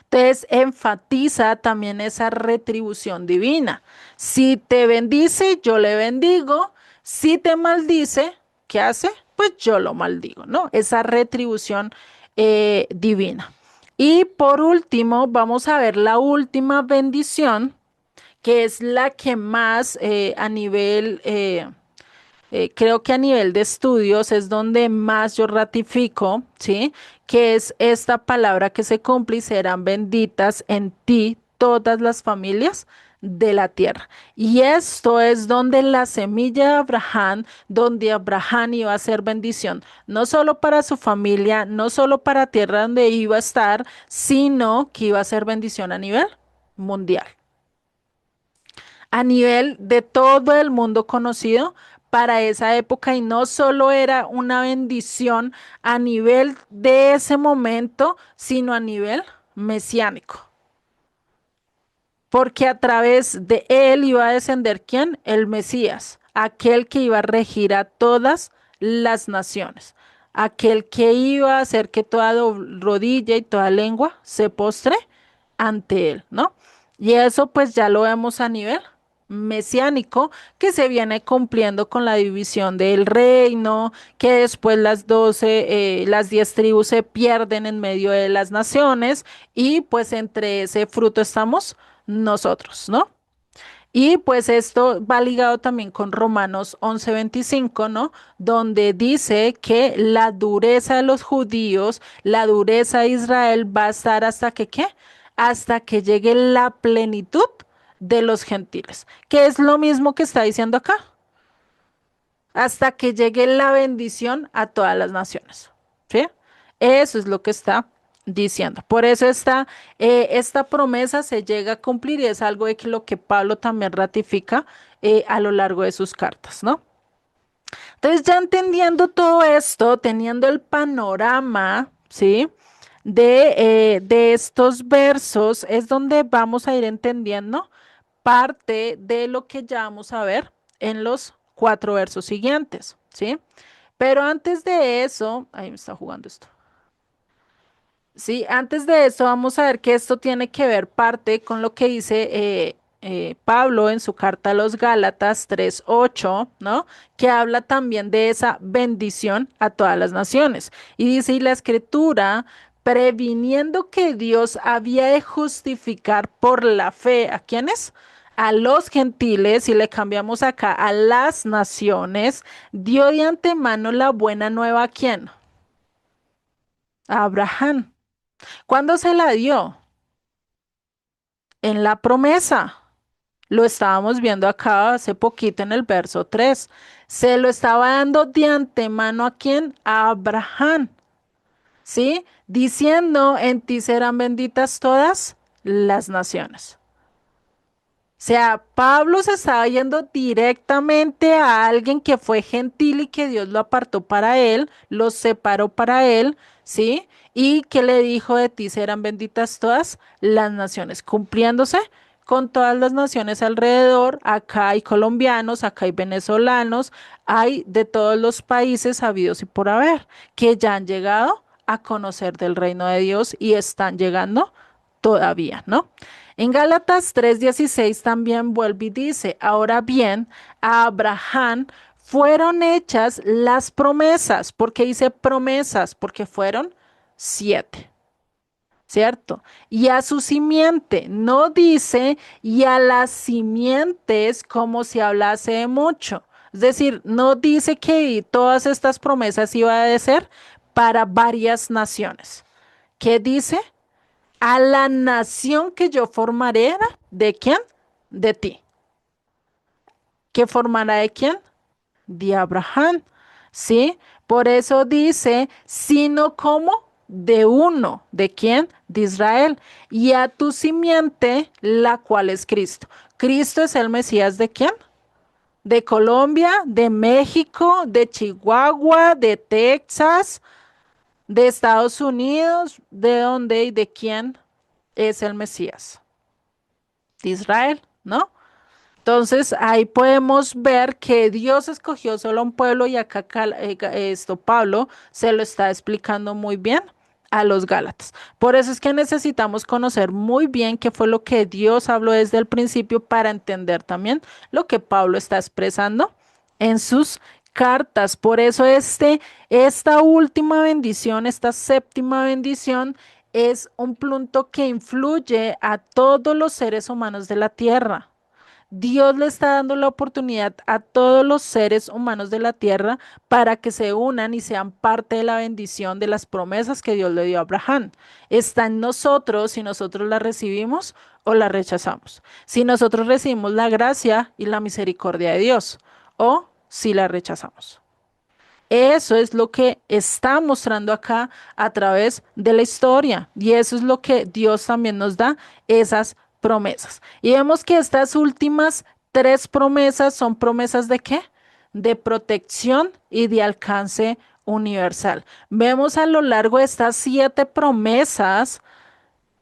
Entonces enfatiza también esa retribución divina. Si te bendice, yo le bendigo. Si te maldice, ¿qué hace? Pues yo lo maldigo, ¿no? Esa retribución divina. Y por último, vamos a ver la última bendición, que es la que más a nivel creo que a nivel de estudios es donde más yo ratifico, ¿sí? Que es esta palabra que se cumple y serán benditas en ti todas las familias de la tierra. Y esto es donde la semilla de Abraham, donde Abraham iba a ser bendición, no solo para su familia, no solo para tierra donde iba a estar, sino que iba a ser bendición a nivel mundial, a nivel de todo el mundo conocido para esa época y no solo era una bendición a nivel de ese momento, sino a nivel mesiánico. porque a través de él iba a descender ¿quién? El Mesías, aquel que iba a regir a todas las naciones, aquel que iba a hacer que toda rodilla y toda lengua se postre ante él, ¿no? Y eso pues ya lo vemos a nivel mesiánico que se viene cumpliendo con la división del reino, que después las 10 tribus se pierden en medio de las naciones y pues entre ese fruto estamos nosotros, ¿no? Y pues esto va ligado también con Romanos 11:25, ¿no? Donde dice que la dureza de los judíos, la dureza de Israel va a estar hasta que, ¿qué? Hasta que llegue la plenitud de los gentiles, que es lo mismo que está diciendo acá, hasta que llegue la bendición a todas las naciones, ¿sí? Eso es lo que está diciendo. Por eso esta promesa se llega a cumplir y es algo de que lo que Pablo también ratifica a lo largo de sus cartas, ¿no? Entonces, ya entendiendo todo esto, teniendo el panorama, ¿sí? De estos versos, es donde vamos a ir entendiendo parte de lo que ya vamos a ver en los 4 versos siguientes, ¿sí? Pero antes de eso, ahí me está jugando esto. Sí, antes de eso vamos a ver que esto tiene que ver parte con lo que dice Pablo en su carta a los Gálatas 3:8, ¿no? Que habla también de esa bendición a todas las naciones. Y dice, y la escritura, previniendo que Dios había de justificar por la fe, ¿a quiénes? A los gentiles, y le cambiamos acá a las naciones, dio de antemano la buena nueva ¿a quién? A Abraham. ¿Cuándo se la dio? En la promesa. Lo estábamos viendo acá hace poquito en el verso 3. Se lo estaba dando de antemano a quién? A Abraham. ¿Sí? Diciendo, en ti serán benditas todas las naciones. O sea, Pablo se estaba yendo directamente a alguien que fue gentil y que Dios lo apartó para él, lo separó para él, ¿sí? Y que le dijo, de ti serán benditas todas las naciones, cumpliéndose con todas las naciones alrededor. Acá hay colombianos, acá hay venezolanos, hay de todos los países habidos y por haber, que ya han llegado a conocer del reino de Dios y están llegando todavía, ¿no? En Gálatas 3:16 también vuelve y dice, ahora bien, a Abraham fueron hechas las promesas. ¿Por qué dice promesas? Porque fueron 7, ¿cierto? Y a su simiente, no dice y a las simientes como si hablase de mucho. Es decir, no dice que todas estas promesas iban a ser para varias naciones. ¿Qué dice? A la nación que yo formaré, ¿de quién? De ti. ¿Qué formará de quién? De Abraham. ¿Sí? Por eso dice, sino como de uno. ¿De quién? De Israel. Y a tu simiente, la cual es Cristo. Cristo es el Mesías de quién? De Colombia, de México, de Chihuahua, de Texas, de Estados Unidos, ¿de dónde y de quién es el Mesías? De Israel, ¿no? Entonces ahí podemos ver que Dios escogió solo un pueblo y acá Pablo se lo está explicando muy bien a los Gálatas. Por eso es que necesitamos conocer muy bien qué fue lo que Dios habló desde el principio para entender también lo que Pablo está expresando en sus cartas. Por eso esta última bendición, esta séptima bendición, es un punto que influye a todos los seres humanos de la tierra. Dios le está dando la oportunidad a todos los seres humanos de la tierra para que se unan y sean parte de la bendición de las promesas que Dios le dio a Abraham. Está en nosotros si nosotros la recibimos o la rechazamos. Si nosotros recibimos la gracia y la misericordia de Dios o si la rechazamos. Eso es lo que está mostrando acá a través de la historia y eso es lo que Dios también nos da, esas promesas. Y vemos que estas últimas 3 promesas son promesas de qué? De protección y de alcance universal. Vemos a lo largo de estas 7 promesas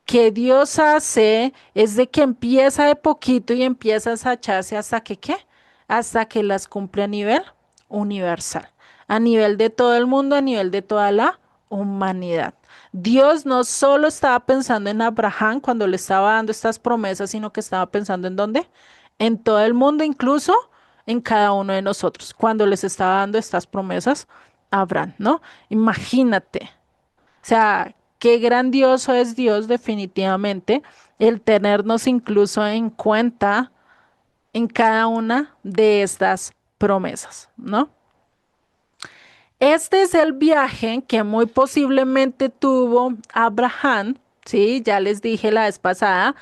que Dios hace es de que empieza de poquito y empieza a sacharse hasta que, ¿qué? Hasta que las cumple a nivel universal, a nivel de todo el mundo, a nivel de toda la humanidad. Dios no solo estaba pensando en Abraham cuando le estaba dando estas promesas, sino que estaba pensando en dónde, en todo el mundo, incluso en cada uno de nosotros, cuando les estaba dando estas promesas a Abraham, ¿no? Imagínate. O sea, qué grandioso es Dios definitivamente el tenernos incluso en cuenta en cada una de estas promesas, ¿no? Este es el viaje que muy posiblemente tuvo Abraham, ¿sí? Ya les dije la vez pasada,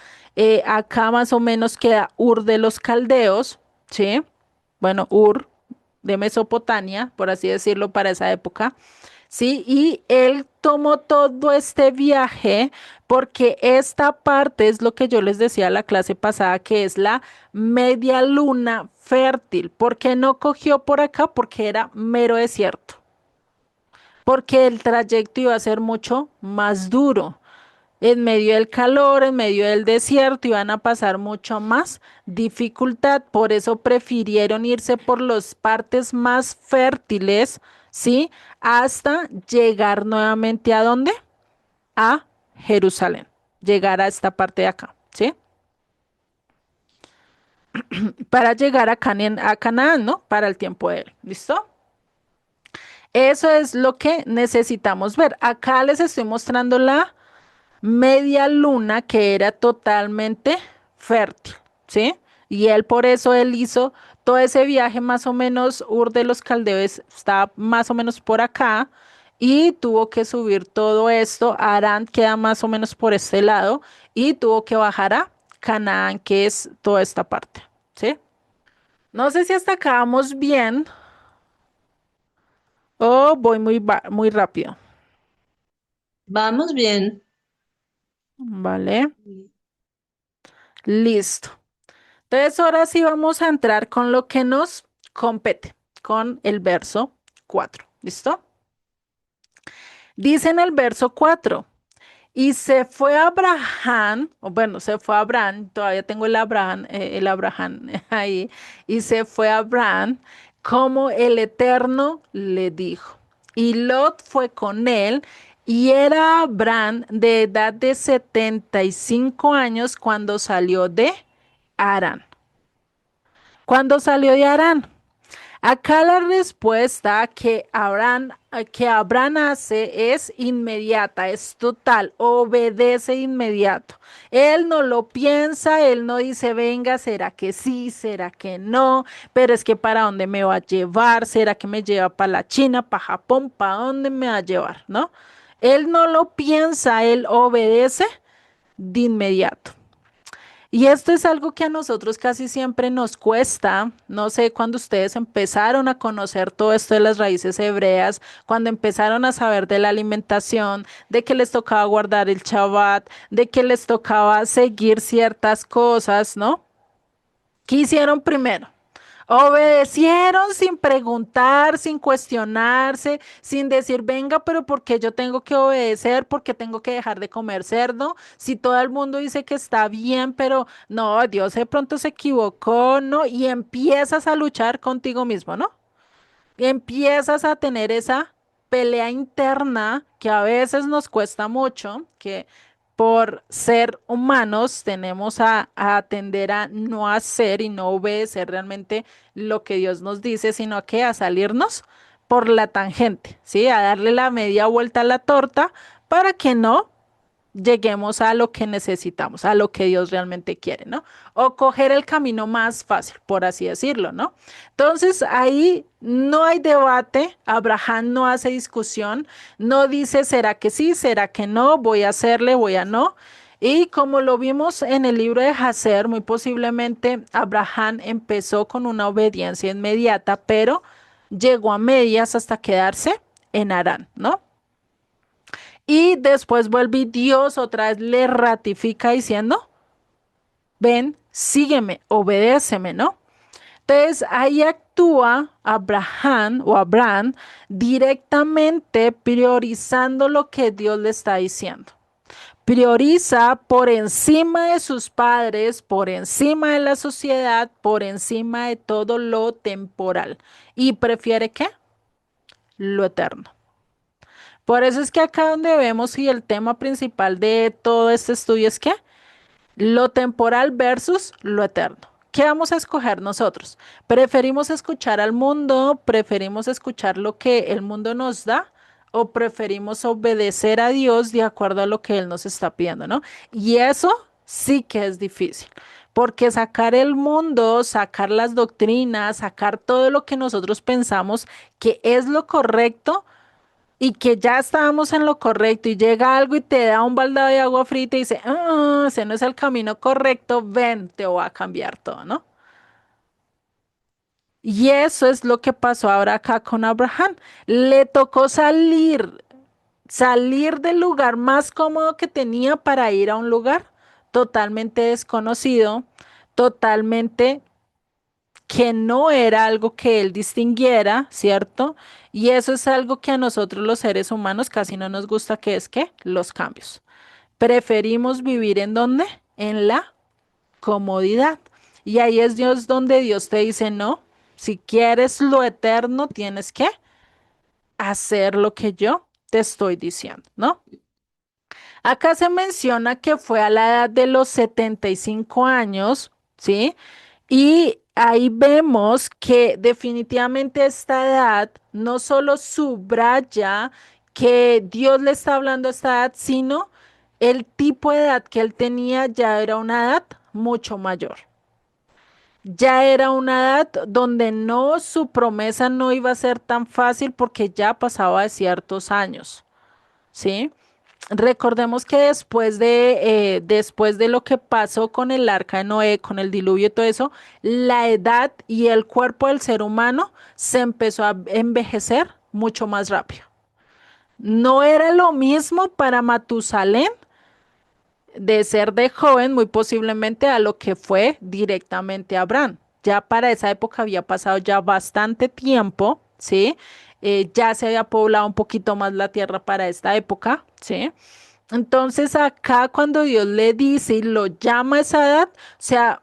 acá más o menos queda Ur de los Caldeos, ¿sí? Bueno, Ur de Mesopotamia, por así decirlo, para esa época. Sí, y él tomó todo este viaje porque esta parte es lo que yo les decía la clase pasada, que es la media luna fértil. ¿Por qué no cogió por acá? Porque era mero desierto, porque el trayecto iba a ser mucho más duro. En medio del calor, en medio del desierto, iban a pasar mucho más dificultad. Por eso prefirieron irse por las partes más fértiles, ¿sí? Hasta llegar nuevamente ¿a dónde? A Jerusalén. Llegar a esta parte de acá, ¿sí? Para llegar a, a Canaán, ¿no? Para el tiempo de él. ¿Listo? Eso es lo que necesitamos ver. Acá les estoy mostrando la media luna que era totalmente fértil, ¿sí? Y él por eso él hizo todo ese viaje más o menos, Ur de los Caldeos está más o menos por acá y tuvo que subir todo esto, Arán queda más o menos por este lado y tuvo que bajar a Canaán, que es toda esta parte, ¿sí? No sé si hasta acá vamos bien o voy muy, muy rápido, Vamos bien. ¿vale? Listo. Entonces, ahora sí vamos a entrar con lo que nos compete, con el verso 4. ¿Listo? Dice en el verso 4, y se fue Abraham, o bueno, se fue Abraham, todavía tengo el Abraham ahí, y se fue Abraham como el Eterno le dijo. Y Lot fue con él, y era Abraham de edad de 75 años cuando salió de Arán. Cuando salió de Arán. Acá la respuesta que Abraham hace es inmediata, es total, obedece inmediato. Él no lo piensa, él no dice, venga, ¿será que sí? ¿Será que no? Pero es que ¿para dónde me va a llevar? ¿Será que me lleva para la China, para Japón? ¿Para dónde me va a llevar? ¿No? Él no lo piensa, él obedece de inmediato. Y esto es algo que a nosotros casi siempre nos cuesta. No sé, cuando ustedes empezaron a conocer todo esto de las raíces hebreas, cuando empezaron a saber de la alimentación, de que les tocaba guardar el Shabbat, de que les tocaba seguir ciertas cosas, ¿no? ¿Qué hicieron primero? Obedecieron sin preguntar, sin cuestionarse, sin decir, venga, pero ¿por qué yo tengo que obedecer? ¿Por qué tengo que dejar de comer cerdo? Si todo el mundo dice que está bien, pero no, Dios de pronto se equivocó, ¿no? Y empiezas a luchar contigo mismo, ¿no? Empiezas a tener esa pelea interna que a veces nos cuesta mucho, que por ser humanos tenemos a tender a no hacer y no obedecer realmente lo que Dios nos dice, sino que a salirnos por la tangente, ¿sí? A darle la media vuelta a la torta para que no lleguemos a lo que necesitamos, a lo que Dios realmente quiere, ¿no? O coger el camino más fácil, por así decirlo, ¿no? Entonces ahí no hay debate, Abraham no hace discusión, no dice, ¿será que sí? ¿Será que no? Voy a hacerle, voy a no. Y como lo vimos en el libro de Hacer, muy posiblemente Abraham empezó con una obediencia inmediata, pero llegó a medias hasta quedarse en Harán, ¿no? Y después vuelve y Dios otra vez le ratifica diciendo, ven, sígueme, obedéceme, ¿no? Entonces ahí actúa Abraham directamente priorizando lo que Dios le está diciendo, Prioriza por encima de sus padres, por encima de la sociedad, por encima de todo lo temporal. ¿Y prefiere qué? Lo eterno. Por eso es que acá donde vemos y el tema principal de todo este estudio es que lo temporal versus lo eterno. ¿Qué vamos a escoger nosotros? ¿Preferimos escuchar al mundo? ¿Preferimos escuchar lo que el mundo nos da? ¿O preferimos obedecer a Dios de acuerdo a lo que Él nos está pidiendo, ¿no? Y eso sí que es difícil, porque sacar el mundo, sacar las doctrinas, sacar todo lo que nosotros pensamos que es lo correcto, y que ya estábamos en lo correcto y llega algo y te da un baldado de agua fría y te dice, ese no es el camino correcto, ven, te voy a cambiar todo, ¿no? Y eso es lo que pasó ahora acá con Abraham. Le tocó salir del lugar más cómodo que tenía para ir a un lugar totalmente desconocido, totalmente que no era algo que él distinguiera, ¿cierto? Y eso es algo que a nosotros los seres humanos casi no nos gusta, que es que los cambios. Preferimos vivir en donde, en la comodidad. Y ahí es Dios donde Dios te dice, no, si quieres lo eterno, tienes que hacer lo que yo te estoy diciendo, ¿no? Acá se menciona que fue a la edad de los 75 años, ¿sí? Y ahí vemos que definitivamente esta edad no solo subraya que Dios le está hablando a esta edad, sino el tipo de edad que él tenía ya era una edad mucho mayor. Ya era una edad donde no, su promesa no iba a ser tan fácil porque ya pasaba de ciertos años, ¿sí? Recordemos que después de lo que pasó con el arca de Noé, con el diluvio y todo eso, la edad y el cuerpo del ser humano se empezó a envejecer mucho más rápido. No era lo mismo para Matusalén de ser de joven, muy posiblemente, a lo que fue directamente Abraham. Ya para esa época había pasado ya bastante tiempo, ¿sí? Ya se había poblado un poquito más la tierra para esta época, ¿sí? Entonces acá cuando Dios le dice y lo llama a esa edad, o sea,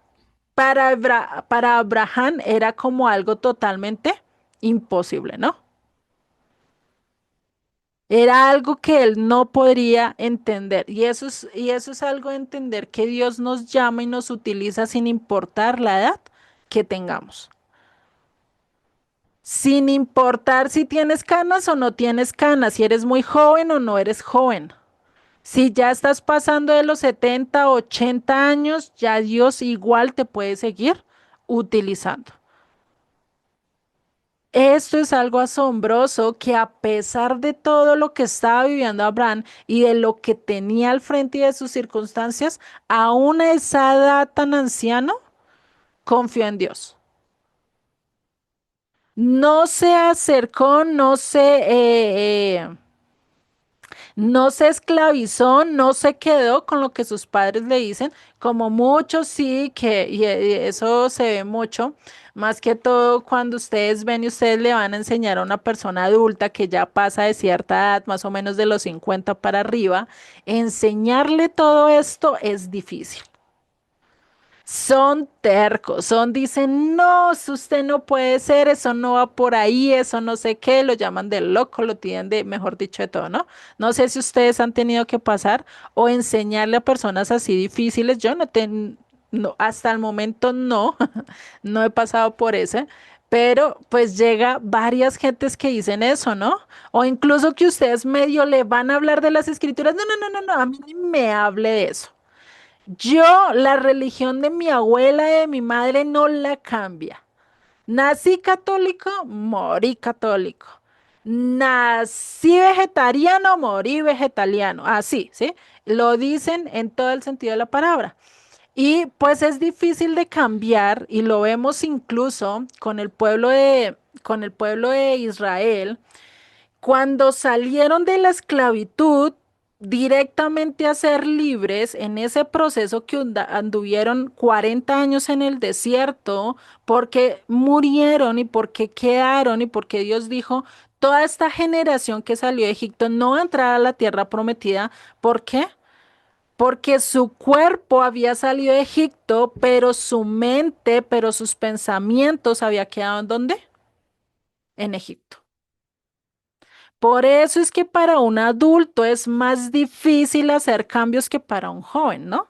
para Abraham era como algo totalmente imposible, ¿no? Era algo que él no podría entender. Y eso es algo de entender que Dios nos llama y nos utiliza sin importar la edad que tengamos. Sin importar si tienes canas o no tienes canas, si eres muy joven o no eres joven. Si ya estás pasando de los 70, 80 años, ya Dios igual te puede seguir utilizando. Esto es algo asombroso que a pesar de todo lo que estaba viviendo Abraham y de lo que tenía al frente y de sus circunstancias, aún a esa edad tan anciano, confió en Dios. No se acercó, no se esclavizó, no se quedó con lo que sus padres le dicen, como muchos sí, y eso se ve mucho, más que todo cuando ustedes ven y ustedes le van a enseñar a una persona adulta que ya pasa de cierta edad, más o menos de los 50 para arriba, enseñarle todo esto es difícil. Son tercos, dicen, no, eso usted no puede ser, eso no va por ahí, eso no sé qué, lo llaman de loco, lo tienen de, mejor dicho, de todo, ¿no? No sé si ustedes han tenido que pasar o enseñarle a personas así difíciles, yo no, hasta el momento no, no he pasado por ese, pero pues llega varias gentes que dicen eso, ¿no? O incluso que ustedes medio le van a hablar de las escrituras, no, no, no, no, no, a mí ni me hable de eso. Yo, la religión de mi abuela y de mi madre no la cambia. Nací católico, morí católico. Nací vegetariano, morí vegetariano. Así, ¿sí? Lo dicen en todo el sentido de la palabra. Y pues es difícil de cambiar y lo vemos incluso con el pueblo de Israel cuando salieron de la esclavitud directamente a ser libres en ese proceso que anduvieron 40 años en el desierto, porque murieron y porque quedaron y porque Dios dijo, toda esta generación que salió de Egipto no va a entrar a la tierra prometida. ¿Por qué? porque su cuerpo había salido de Egipto, pero su mente, pero sus pensamientos había quedado ¿en dónde? En Egipto. Por eso es que para un adulto es más difícil hacer cambios que para un joven, ¿no?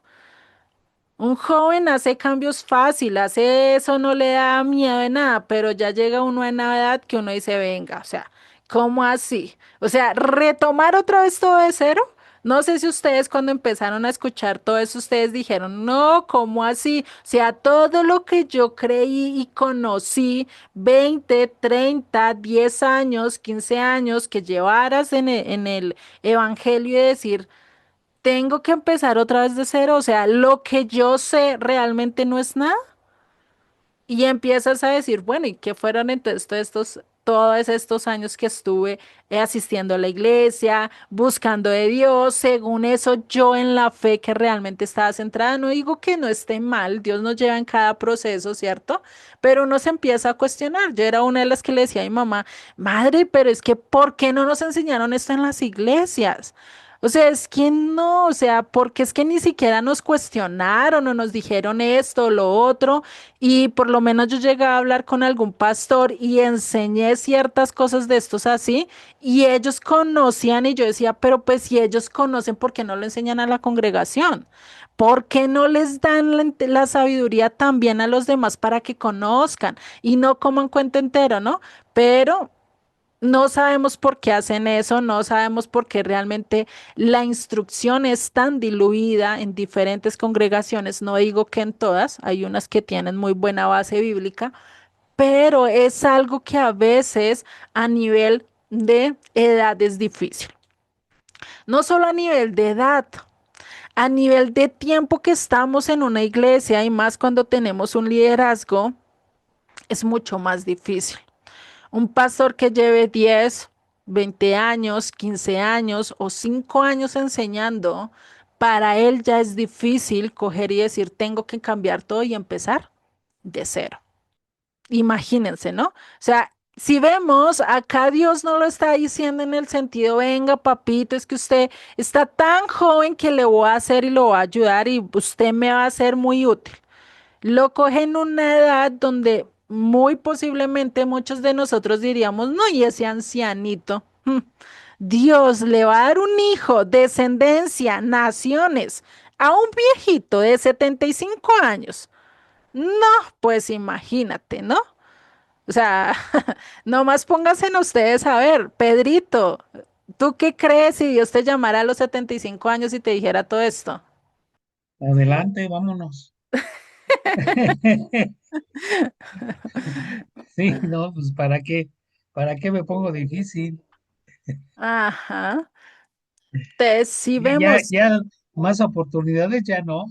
Un joven hace cambios fácil, hace eso, no le da miedo de nada, pero ya llega uno a una edad que uno dice, venga, o sea, ¿cómo así? O sea, retomar otra vez todo de cero. No sé si ustedes cuando empezaron a escuchar todo eso, ustedes dijeron, no, ¿cómo así? O sea, todo lo que yo creí y conocí, 20, 30, 10 años, 15 años, que llevaras en el evangelio y decir, tengo que empezar otra vez de cero, o sea, lo que yo sé realmente no es nada. Y empiezas a decir, bueno, ¿y qué fueron entonces todos estos años que estuve asistiendo a la iglesia, buscando de Dios? Según eso, yo en la fe que realmente estaba centrada, no digo que no esté mal, Dios nos lleva en cada proceso, ¿cierto? Pero uno se empieza a cuestionar. Yo era una de las que le decía a mi mamá, madre, pero es que ¿por qué no nos enseñaron esto en las iglesias? O sea, es que no, o sea, porque es que ni siquiera nos cuestionaron o nos dijeron esto o lo otro. Y por lo menos yo llegué a hablar con algún pastor y enseñé ciertas cosas de estos así, y ellos conocían y yo decía, pero pues si ellos conocen, ¿por qué no lo enseñan a la congregación? ¿Por qué no les dan la sabiduría también a los demás para que conozcan y no coman cuento entero, ¿no? Pero no sabemos por qué hacen eso, no sabemos por qué realmente la instrucción es tan diluida en diferentes congregaciones. No digo que en todas, hay unas que tienen muy buena base bíblica, pero es algo que a veces a nivel de edad es difícil. No solo a nivel de edad, a nivel de tiempo que estamos en una iglesia y más cuando tenemos un liderazgo, es mucho más difícil. Un pastor que lleve 10, 20 años, 15 años o 5 años enseñando, para él ya es difícil coger y decir, tengo que cambiar todo y empezar de cero. Imagínense, ¿no? O sea, si vemos, acá Dios no lo está diciendo en el sentido, venga, papito, es que usted está tan joven que le voy a hacer y lo voy a ayudar y usted me va a ser muy útil. Lo coge en una edad donde muy posiblemente muchos de nosotros diríamos, no, y ese ancianito, Dios le va a dar un hijo, descendencia, naciones, a un viejito de 75 años. No, pues imagínate, ¿no? O sea, nomás pónganse en ustedes a ver, Pedrito, ¿tú qué crees si Dios te llamara a los 75 años y te dijera todo esto? Adelante, vámonos. Sí, no, pues ¿para qué me pongo difícil? Ajá. Entonces, si Ya, ya, vemos. ya más oportunidades ya no.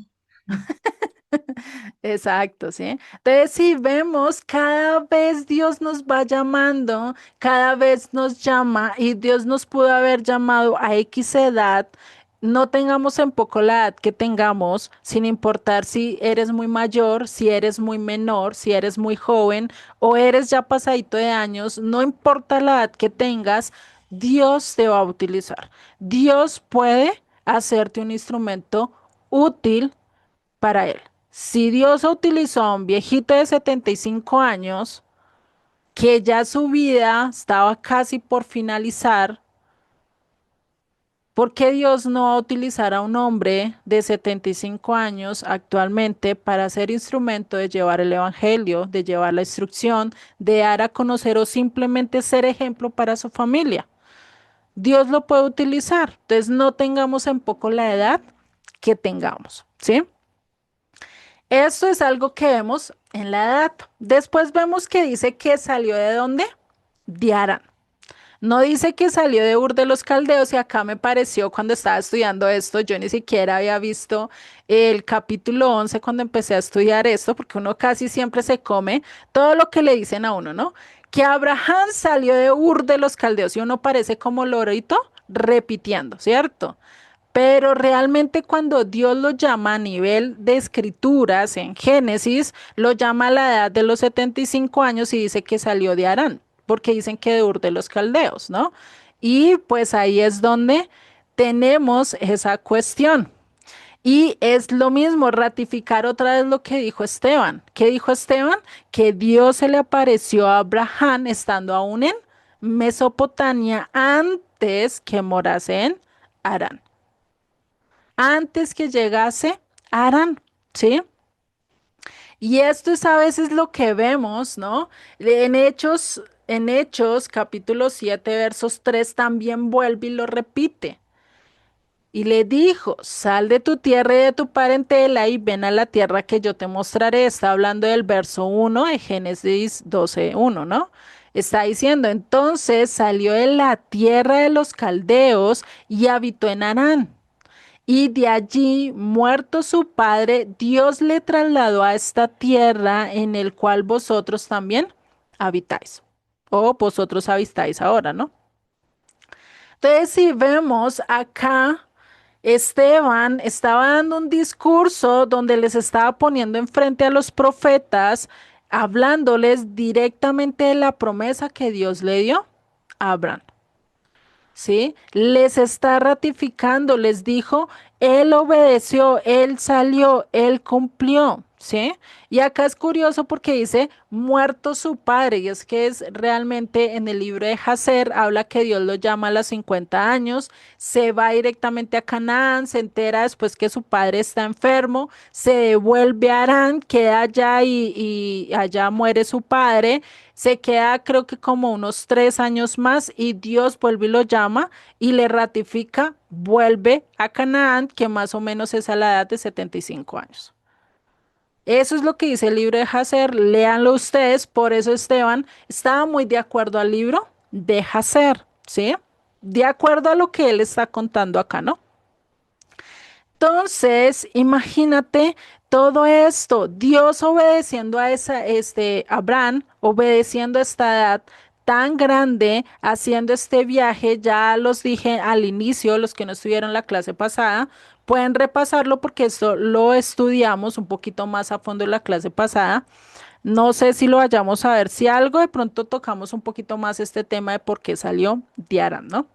Exacto, ¿sí? Entonces, si vemos, cada vez Dios nos va llamando, cada vez nos llama y Dios nos pudo haber llamado a X edad. No tengamos en poco la edad que tengamos, sin importar si eres muy mayor, si eres muy menor, si eres muy joven o eres ya pasadito de años, no importa la edad que tengas, Dios te va a utilizar. Dios puede hacerte un instrumento útil para él. Si Dios utilizó a un viejito de 75 años, que ya su vida estaba casi por finalizar, ¿por qué Dios no va a utilizar a un hombre de 75 años actualmente para ser instrumento de llevar el evangelio, de llevar la instrucción, de dar a conocer o simplemente ser ejemplo para su familia? Dios lo puede utilizar. Entonces no tengamos en poco la edad que tengamos, ¿sí? Esto es algo que vemos en la edad. Después vemos que dice que salió de dónde? De Arán. No dice que salió de Ur de los Caldeos y acá me pareció cuando estaba estudiando esto, yo ni siquiera había visto el capítulo 11 cuando empecé a estudiar esto, porque uno casi siempre se come todo lo que le dicen a uno, ¿no? Que Abraham salió de Ur de los Caldeos y uno parece como lorito repitiendo, ¿cierto? Pero realmente cuando Dios lo llama a nivel de escrituras en Génesis, lo llama a la edad de los 75 años y dice que salió de Arán, porque dicen que de Ur de los Caldeos, ¿no? Y pues ahí es donde tenemos esa cuestión. Y es lo mismo, ratificar otra vez lo que dijo Esteban. ¿Qué dijo Esteban? Que Dios se le apareció a Abraham estando aún en Mesopotamia antes que morase en Harán. Antes que llegase a Harán, ¿sí? Y esto es a veces lo que vemos, ¿no? En Hechos, capítulo 7, versos 3 también vuelve y lo repite. Y le dijo, sal de tu tierra y de tu parentela y ven a la tierra que yo te mostraré. Está hablando del verso 1 de Génesis 12:1, ¿no? Está diciendo, entonces salió de la tierra de los caldeos y habitó en Harán. Y de allí, muerto su padre, Dios le trasladó a esta tierra en el cual vosotros también habitáis. O vosotros habitáis ahora, ¿no? Entonces, si vemos acá, Esteban estaba dando un discurso donde les estaba poniendo enfrente a los profetas, hablándoles directamente de la promesa que Dios le dio a Abraham. ¿Sí? Les está ratificando, les dijo, él obedeció, él salió, él cumplió, ¿sí? Y acá es curioso porque dice, muerto su padre, y es que es realmente en el libro de Jacer, habla que Dios lo llama a los 50 años, se va directamente a Canaán, se entera después que su padre está enfermo, se devuelve a Harán, queda allá y allá muere su padre, se queda creo que como unos 3 años más y Dios vuelve y lo llama y le ratifica, vuelve a Canaán, que más o menos es a la edad de 75 años. Eso es lo que dice el libro de Jacer, léanlo ustedes, por eso Esteban estaba muy de acuerdo al libro de Jacer, ¿sí? De acuerdo a lo que él está contando acá, ¿no? Entonces, imagínate todo esto, Dios obedeciendo a Abraham, obedeciendo a esta edad tan grande, haciendo este viaje, ya los dije al inicio, los que no estuvieron la clase pasada, pueden repasarlo porque esto lo estudiamos un poquito más a fondo en la clase pasada. No sé si lo vayamos a ver, si algo de pronto tocamos un poquito más este tema de por qué salió de Aram, ¿no?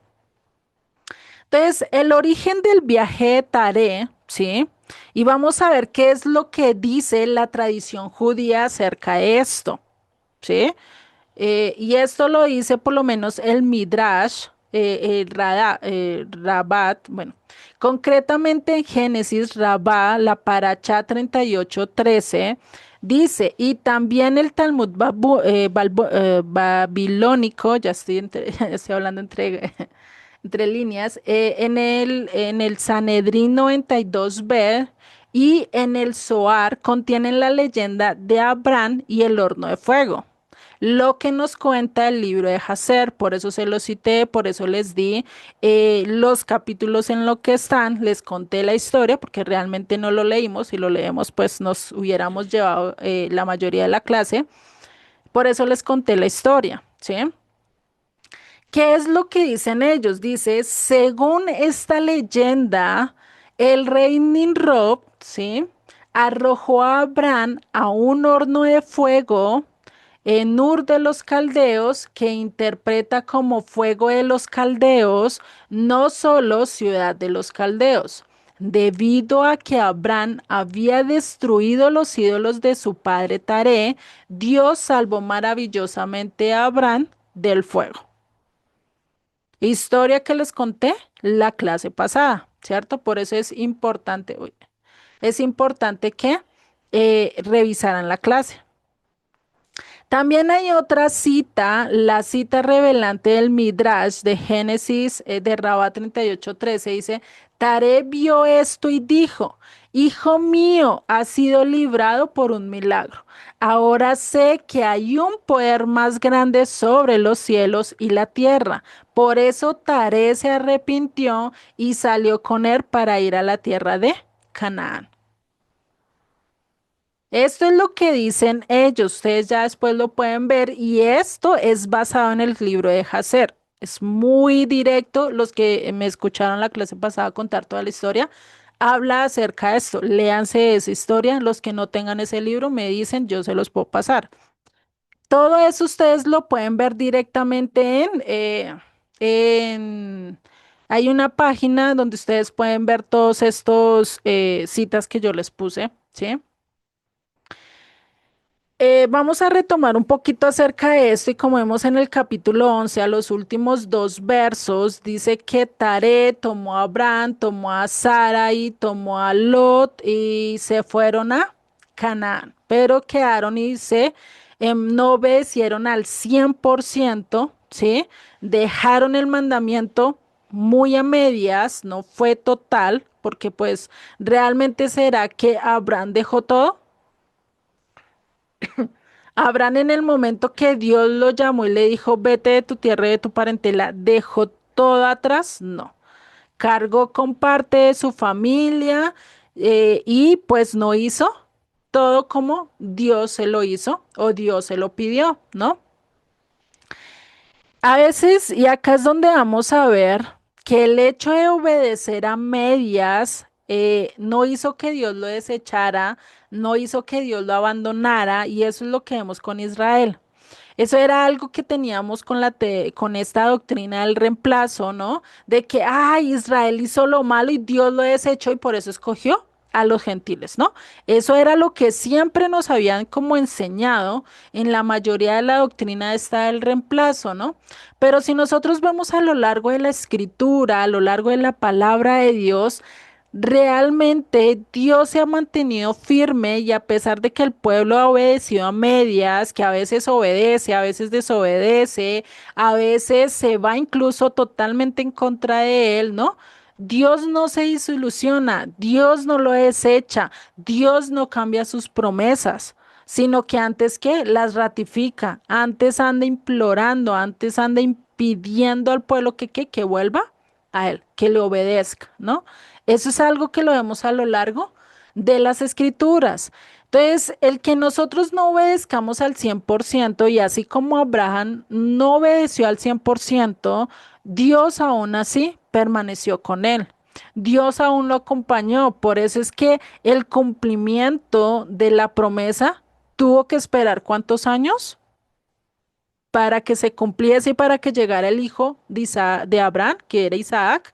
Entonces, el origen del viaje de Taré, ¿sí? Y vamos a ver qué es lo que dice la tradición judía acerca de esto, ¿sí? Y esto lo dice por lo menos el Midrash, Rabat, bueno, concretamente en Génesis, Rabá, la Parachá 38:13, dice, y también el Talmud babilónico, ya estoy, ya estoy hablando entre líneas, en el Sanedrín 92b y en el Zohar contienen la leyenda de Abraham y el horno de fuego. Lo que nos cuenta el libro de Jacer, por eso se lo cité, por eso les di los capítulos en lo que están, les conté la historia, porque realmente no lo leímos, si lo leemos pues nos hubiéramos llevado la mayoría de la clase, por eso les conté la historia, ¿sí? ¿Qué es lo que dicen ellos? Dice, según esta leyenda, el rey Nimrod, ¿sí? Arrojó a Abraham a un horno de fuego en Ur de los Caldeos, que interpreta como fuego de los caldeos, no solo ciudad de los caldeos. Debido a que Abraham había destruido los ídolos de su padre Taré, Dios salvó maravillosamente a Abraham del fuego. Historia que les conté la clase pasada, ¿cierto? Por eso es importante, es importante que revisaran la clase. También hay otra cita, la cita revelante del Midrash de Génesis de Rabá 38:13 dice, Taré vio esto y dijo, Hijo mío, has sido librado por un milagro. Ahora sé que hay un poder más grande sobre los cielos y la tierra. Por eso Taré se arrepintió y salió con él para ir a la tierra de Canaán. Esto es lo que dicen ellos, ustedes ya después lo pueden ver y esto es basado en el libro de Jacer. Es muy directo, los que me escucharon la clase pasada contar toda la historia, habla acerca de esto, léanse esa historia, los que no tengan ese libro me dicen, yo se los puedo pasar. Todo eso ustedes lo pueden ver directamente en Hay una página donde ustedes pueden ver todos estos citas que yo les puse, ¿sí? Vamos a retomar un poquito acerca de esto y como vemos en el capítulo 11, a los últimos dos versos, dice que Taré tomó a Abraham, tomó a Sara y tomó a Lot y se fueron a Canaán, pero quedaron y no obedecieron al 100%, ¿sí? Dejaron el mandamiento muy a medias, no fue total, porque pues realmente será que Abraham dejó todo. Abraham en el momento que Dios lo llamó y le dijo, vete de tu tierra y de tu parentela, dejó todo atrás, no. Cargó con parte de su familia y pues no hizo todo como Dios se lo hizo o Dios se lo pidió, ¿no? A veces, y acá es donde vamos a ver que el hecho de obedecer a medias no hizo que Dios lo desechara, no hizo que Dios lo abandonara, y eso es lo que vemos con Israel. Eso era algo que teníamos con con esta doctrina del reemplazo, ¿no? De que, ay, Israel hizo lo malo y Dios lo desechó y por eso escogió a los gentiles, ¿no? Eso era lo que siempre nos habían como enseñado en la mayoría de la doctrina esta del reemplazo, ¿no? Pero si nosotros vemos a lo largo de la escritura, a lo largo de la palabra de Dios, realmente Dios se ha mantenido firme y a pesar de que el pueblo ha obedecido a medias, que a veces obedece, a veces desobedece, a veces se va incluso totalmente en contra de él, ¿no? Dios no se desilusiona, Dios no lo desecha, Dios no cambia sus promesas, sino que antes que las ratifica, antes anda implorando, antes anda impidiendo al pueblo que vuelva a él, que le obedezca, ¿no? Eso es algo que lo vemos a lo largo de las escrituras. Entonces, el que nosotros no obedezcamos al 100% y así como Abraham no obedeció al 100%, Dios aún así permaneció con él. Dios aún lo acompañó. Por eso es que el cumplimiento de la promesa tuvo que esperar ¿cuántos años? Para que se cumpliese y para que llegara el hijo de Abraham, que era Isaac.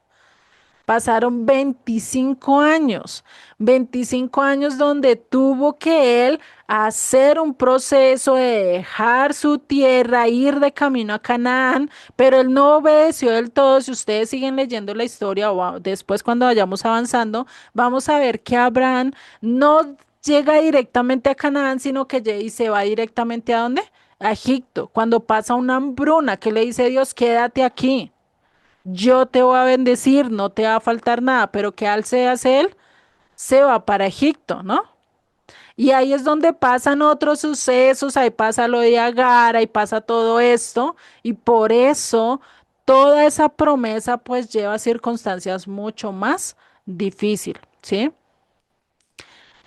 Pasaron 25 años donde tuvo que él hacer un proceso de dejar su tierra, ir de camino a Canaán, pero él no obedeció del todo. Si ustedes siguen leyendo la historia o después cuando vayamos avanzando, vamos a ver que Abraham no llega directamente a Canaán, sino que y se va directamente ¿a dónde? A Egipto. Cuando pasa una hambruna, que le dice Dios, quédate aquí. Yo te voy a bendecir, no te va a faltar nada, pero que al seas él, se va para Egipto, ¿no? Y ahí es donde pasan otros sucesos, ahí pasa lo de Agar, ahí pasa todo esto, y por eso toda esa promesa pues lleva circunstancias mucho más difíciles, ¿sí?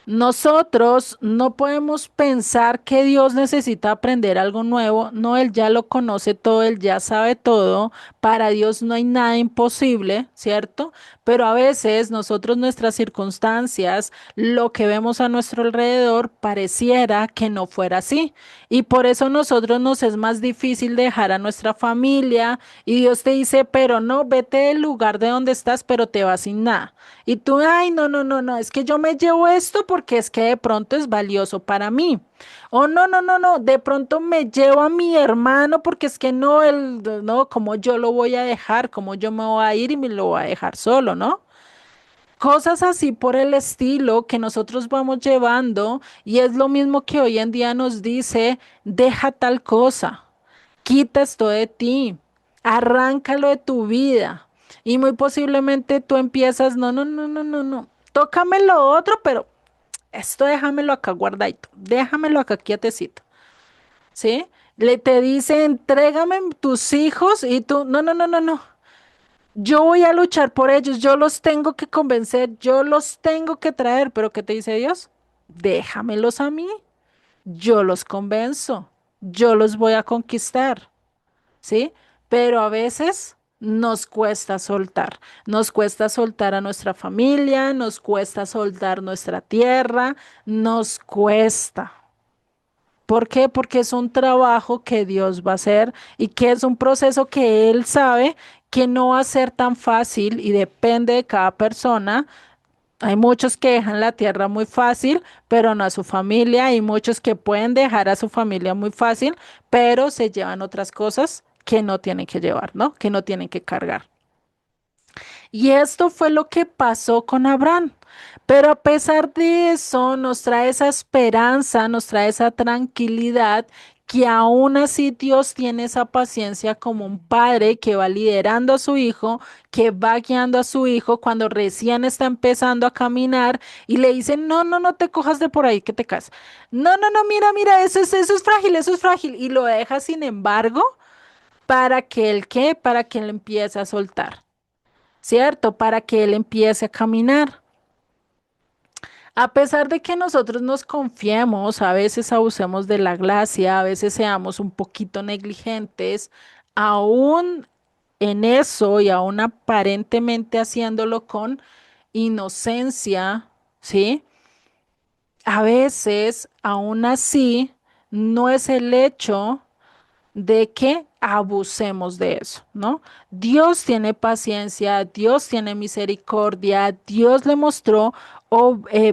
Nosotros no podemos pensar que Dios necesita aprender algo nuevo. No, Él ya lo conoce todo, Él ya sabe todo. Para Dios no hay nada imposible, ¿cierto? Pero a veces nosotros, nuestras circunstancias, lo que vemos a nuestro alrededor, pareciera que no fuera así. Y por eso nosotros nos es más difícil dejar a nuestra familia. Y Dios te dice, pero no, vete del lugar de donde estás, pero te vas sin nada. Y tú, ay, no, no, no, no, es que yo me llevo esto porque es que de pronto es valioso para mí. O no, no, no, no, de pronto me llevo a mi hermano porque es que no, no, como yo lo voy a dejar, como yo me voy a ir y me lo voy a dejar solo, ¿no? Cosas así por el estilo que nosotros vamos llevando y es lo mismo que hoy en día nos dice, deja tal cosa. Quita esto de ti, arráncalo de tu vida. Y muy posiblemente tú empiezas, no, no, no, no, no, no. Tócame lo otro, pero esto déjamelo acá guardadito, déjamelo acá quietecito, ¿sí? Le te dice, entrégame tus hijos y tú, no, no, no, no, no. Yo voy a luchar por ellos, yo los tengo que convencer, yo los tengo que traer, pero ¿qué te dice Dios? Déjamelos a mí, yo los convenzo, yo los voy a conquistar. ¿Sí? Pero a veces nos cuesta soltar a nuestra familia, nos cuesta soltar nuestra tierra, nos cuesta. ¿Por qué? Porque es un trabajo que Dios va a hacer y que es un proceso que Él sabe que no va a ser tan fácil y depende de cada persona. Hay muchos que dejan la tierra muy fácil, pero no a su familia. Hay muchos que pueden dejar a su familia muy fácil, pero se llevan otras cosas que no tienen que llevar, ¿no? Que no tienen que cargar. Y esto fue lo que pasó con Abraham. Pero a pesar de eso, nos trae esa esperanza, nos trae esa tranquilidad, que aún así Dios tiene esa paciencia como un padre que va liderando a su hijo, que va guiando a su hijo cuando recién está empezando a caminar y le dice, no, no, no te cojas de por ahí que te caes. No, no, no, mira, mira, eso es frágil, eso es frágil. Y lo deja, sin embargo, para que él, ¿qué? Para que él empiece a soltar. ¿Cierto? Para que él empiece a caminar. A pesar de que nosotros nos confiemos, a veces abusemos de la gracia, a veces seamos un poquito negligentes, aún en eso y aún aparentemente haciéndolo con inocencia, ¿sí? A veces, aún así, no es el hecho de que abusemos de eso, ¿no? Dios tiene paciencia, Dios tiene misericordia, Dios le mostró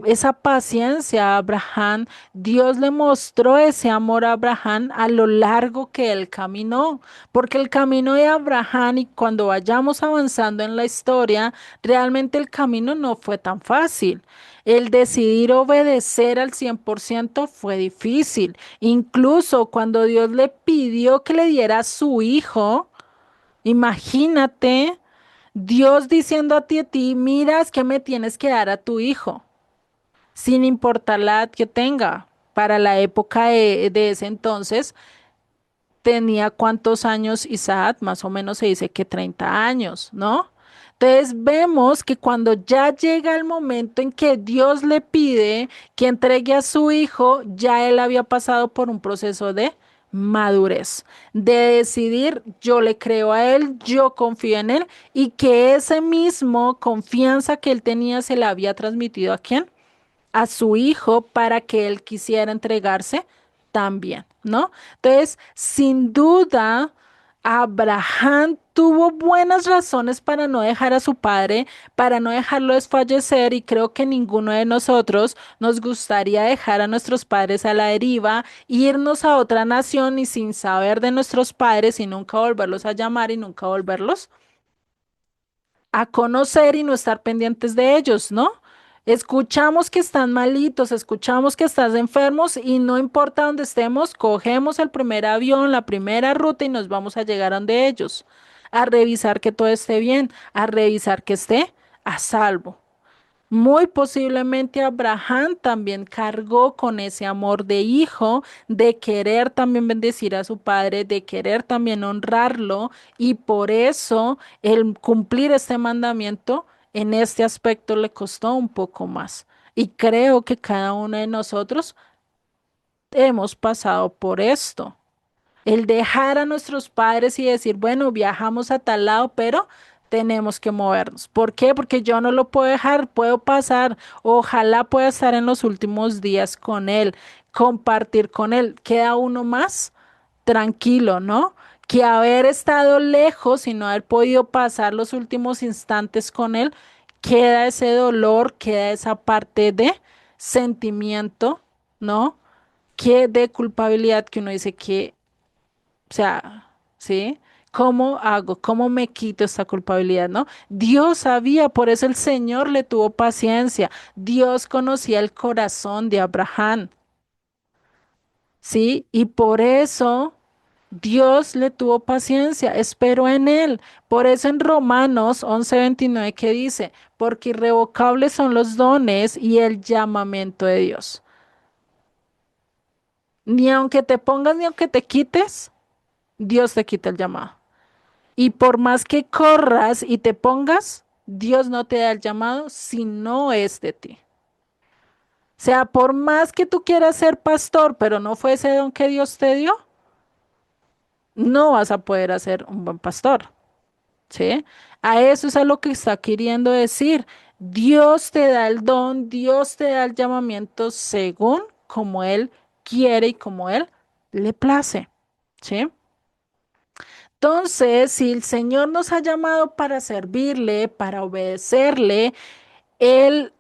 esa paciencia a Abraham, Dios le mostró ese amor a Abraham a lo largo que él caminó, porque el camino de Abraham y cuando vayamos avanzando en la historia, realmente el camino no fue tan fácil. El decidir obedecer al 100% fue difícil. Incluso cuando Dios le pidió que le diera a su hijo, imagínate Dios diciendo a ti, mira, es que me tienes que dar a tu hijo, sin importar la edad que tenga. Para la época de ese entonces, tenía cuántos años Isaac, más o menos se dice que 30 años, ¿no? Entonces vemos que cuando ya llega el momento en que Dios le pide que entregue a su hijo, ya él había pasado por un proceso de madurez, de decidir, yo le creo a él, yo confío en él y que ese mismo confianza que él tenía se la había transmitido a quién, a su hijo para que él quisiera entregarse también, ¿no? Entonces, sin duda, Abraham tuvo buenas razones para no dejar a su padre, para no dejarlo desfallecer y creo que ninguno de nosotros nos gustaría dejar a nuestros padres a la deriva, irnos a otra nación y sin saber de nuestros padres y nunca volverlos a llamar y nunca volverlos a conocer y no estar pendientes de ellos, ¿no? Escuchamos que están malitos, escuchamos que estás enfermos y no importa dónde estemos, cogemos el primer avión, la primera ruta y nos vamos a llegar a donde ellos, a revisar que todo esté bien, a revisar que esté a salvo. Muy posiblemente Abraham también cargó con ese amor de hijo, de querer también bendecir a su padre, de querer también honrarlo, y por eso el cumplir este mandamiento en este aspecto le costó un poco más. Y creo que cada uno de nosotros hemos pasado por esto. El dejar a nuestros padres y decir, bueno, viajamos a tal lado, pero tenemos que movernos. ¿Por qué? Porque yo no lo puedo dejar, puedo pasar. Ojalá pueda estar en los últimos días con él, compartir con él. Queda uno más tranquilo, ¿no? Que haber estado lejos y no haber podido pasar los últimos instantes con él, queda ese dolor, queda esa parte de sentimiento, ¿no? Que de culpabilidad que uno dice que o sea, ¿sí? ¿Cómo hago? ¿Cómo me quito esta culpabilidad, no? Dios sabía, por eso el Señor le tuvo paciencia. Dios conocía el corazón de Abraham, ¿sí? Y por eso Dios le tuvo paciencia, esperó en él. Por eso en Romanos 11:29 que dice, porque irrevocables son los dones y el llamamiento de Dios. Ni aunque te pongas ni aunque te quites, Dios te quita el llamado. Y por más que corras y te pongas, Dios no te da el llamado si no es de ti. O sea, por más que tú quieras ser pastor, pero no fue ese don que Dios te dio, no vas a poder hacer un buen pastor, ¿sí? A eso es a lo que está queriendo decir. Dios te da el don, Dios te da el llamamiento según como Él quiere y como Él le place, ¿sí? Entonces, si el Señor nos ha llamado para servirle, para obedecerle, él,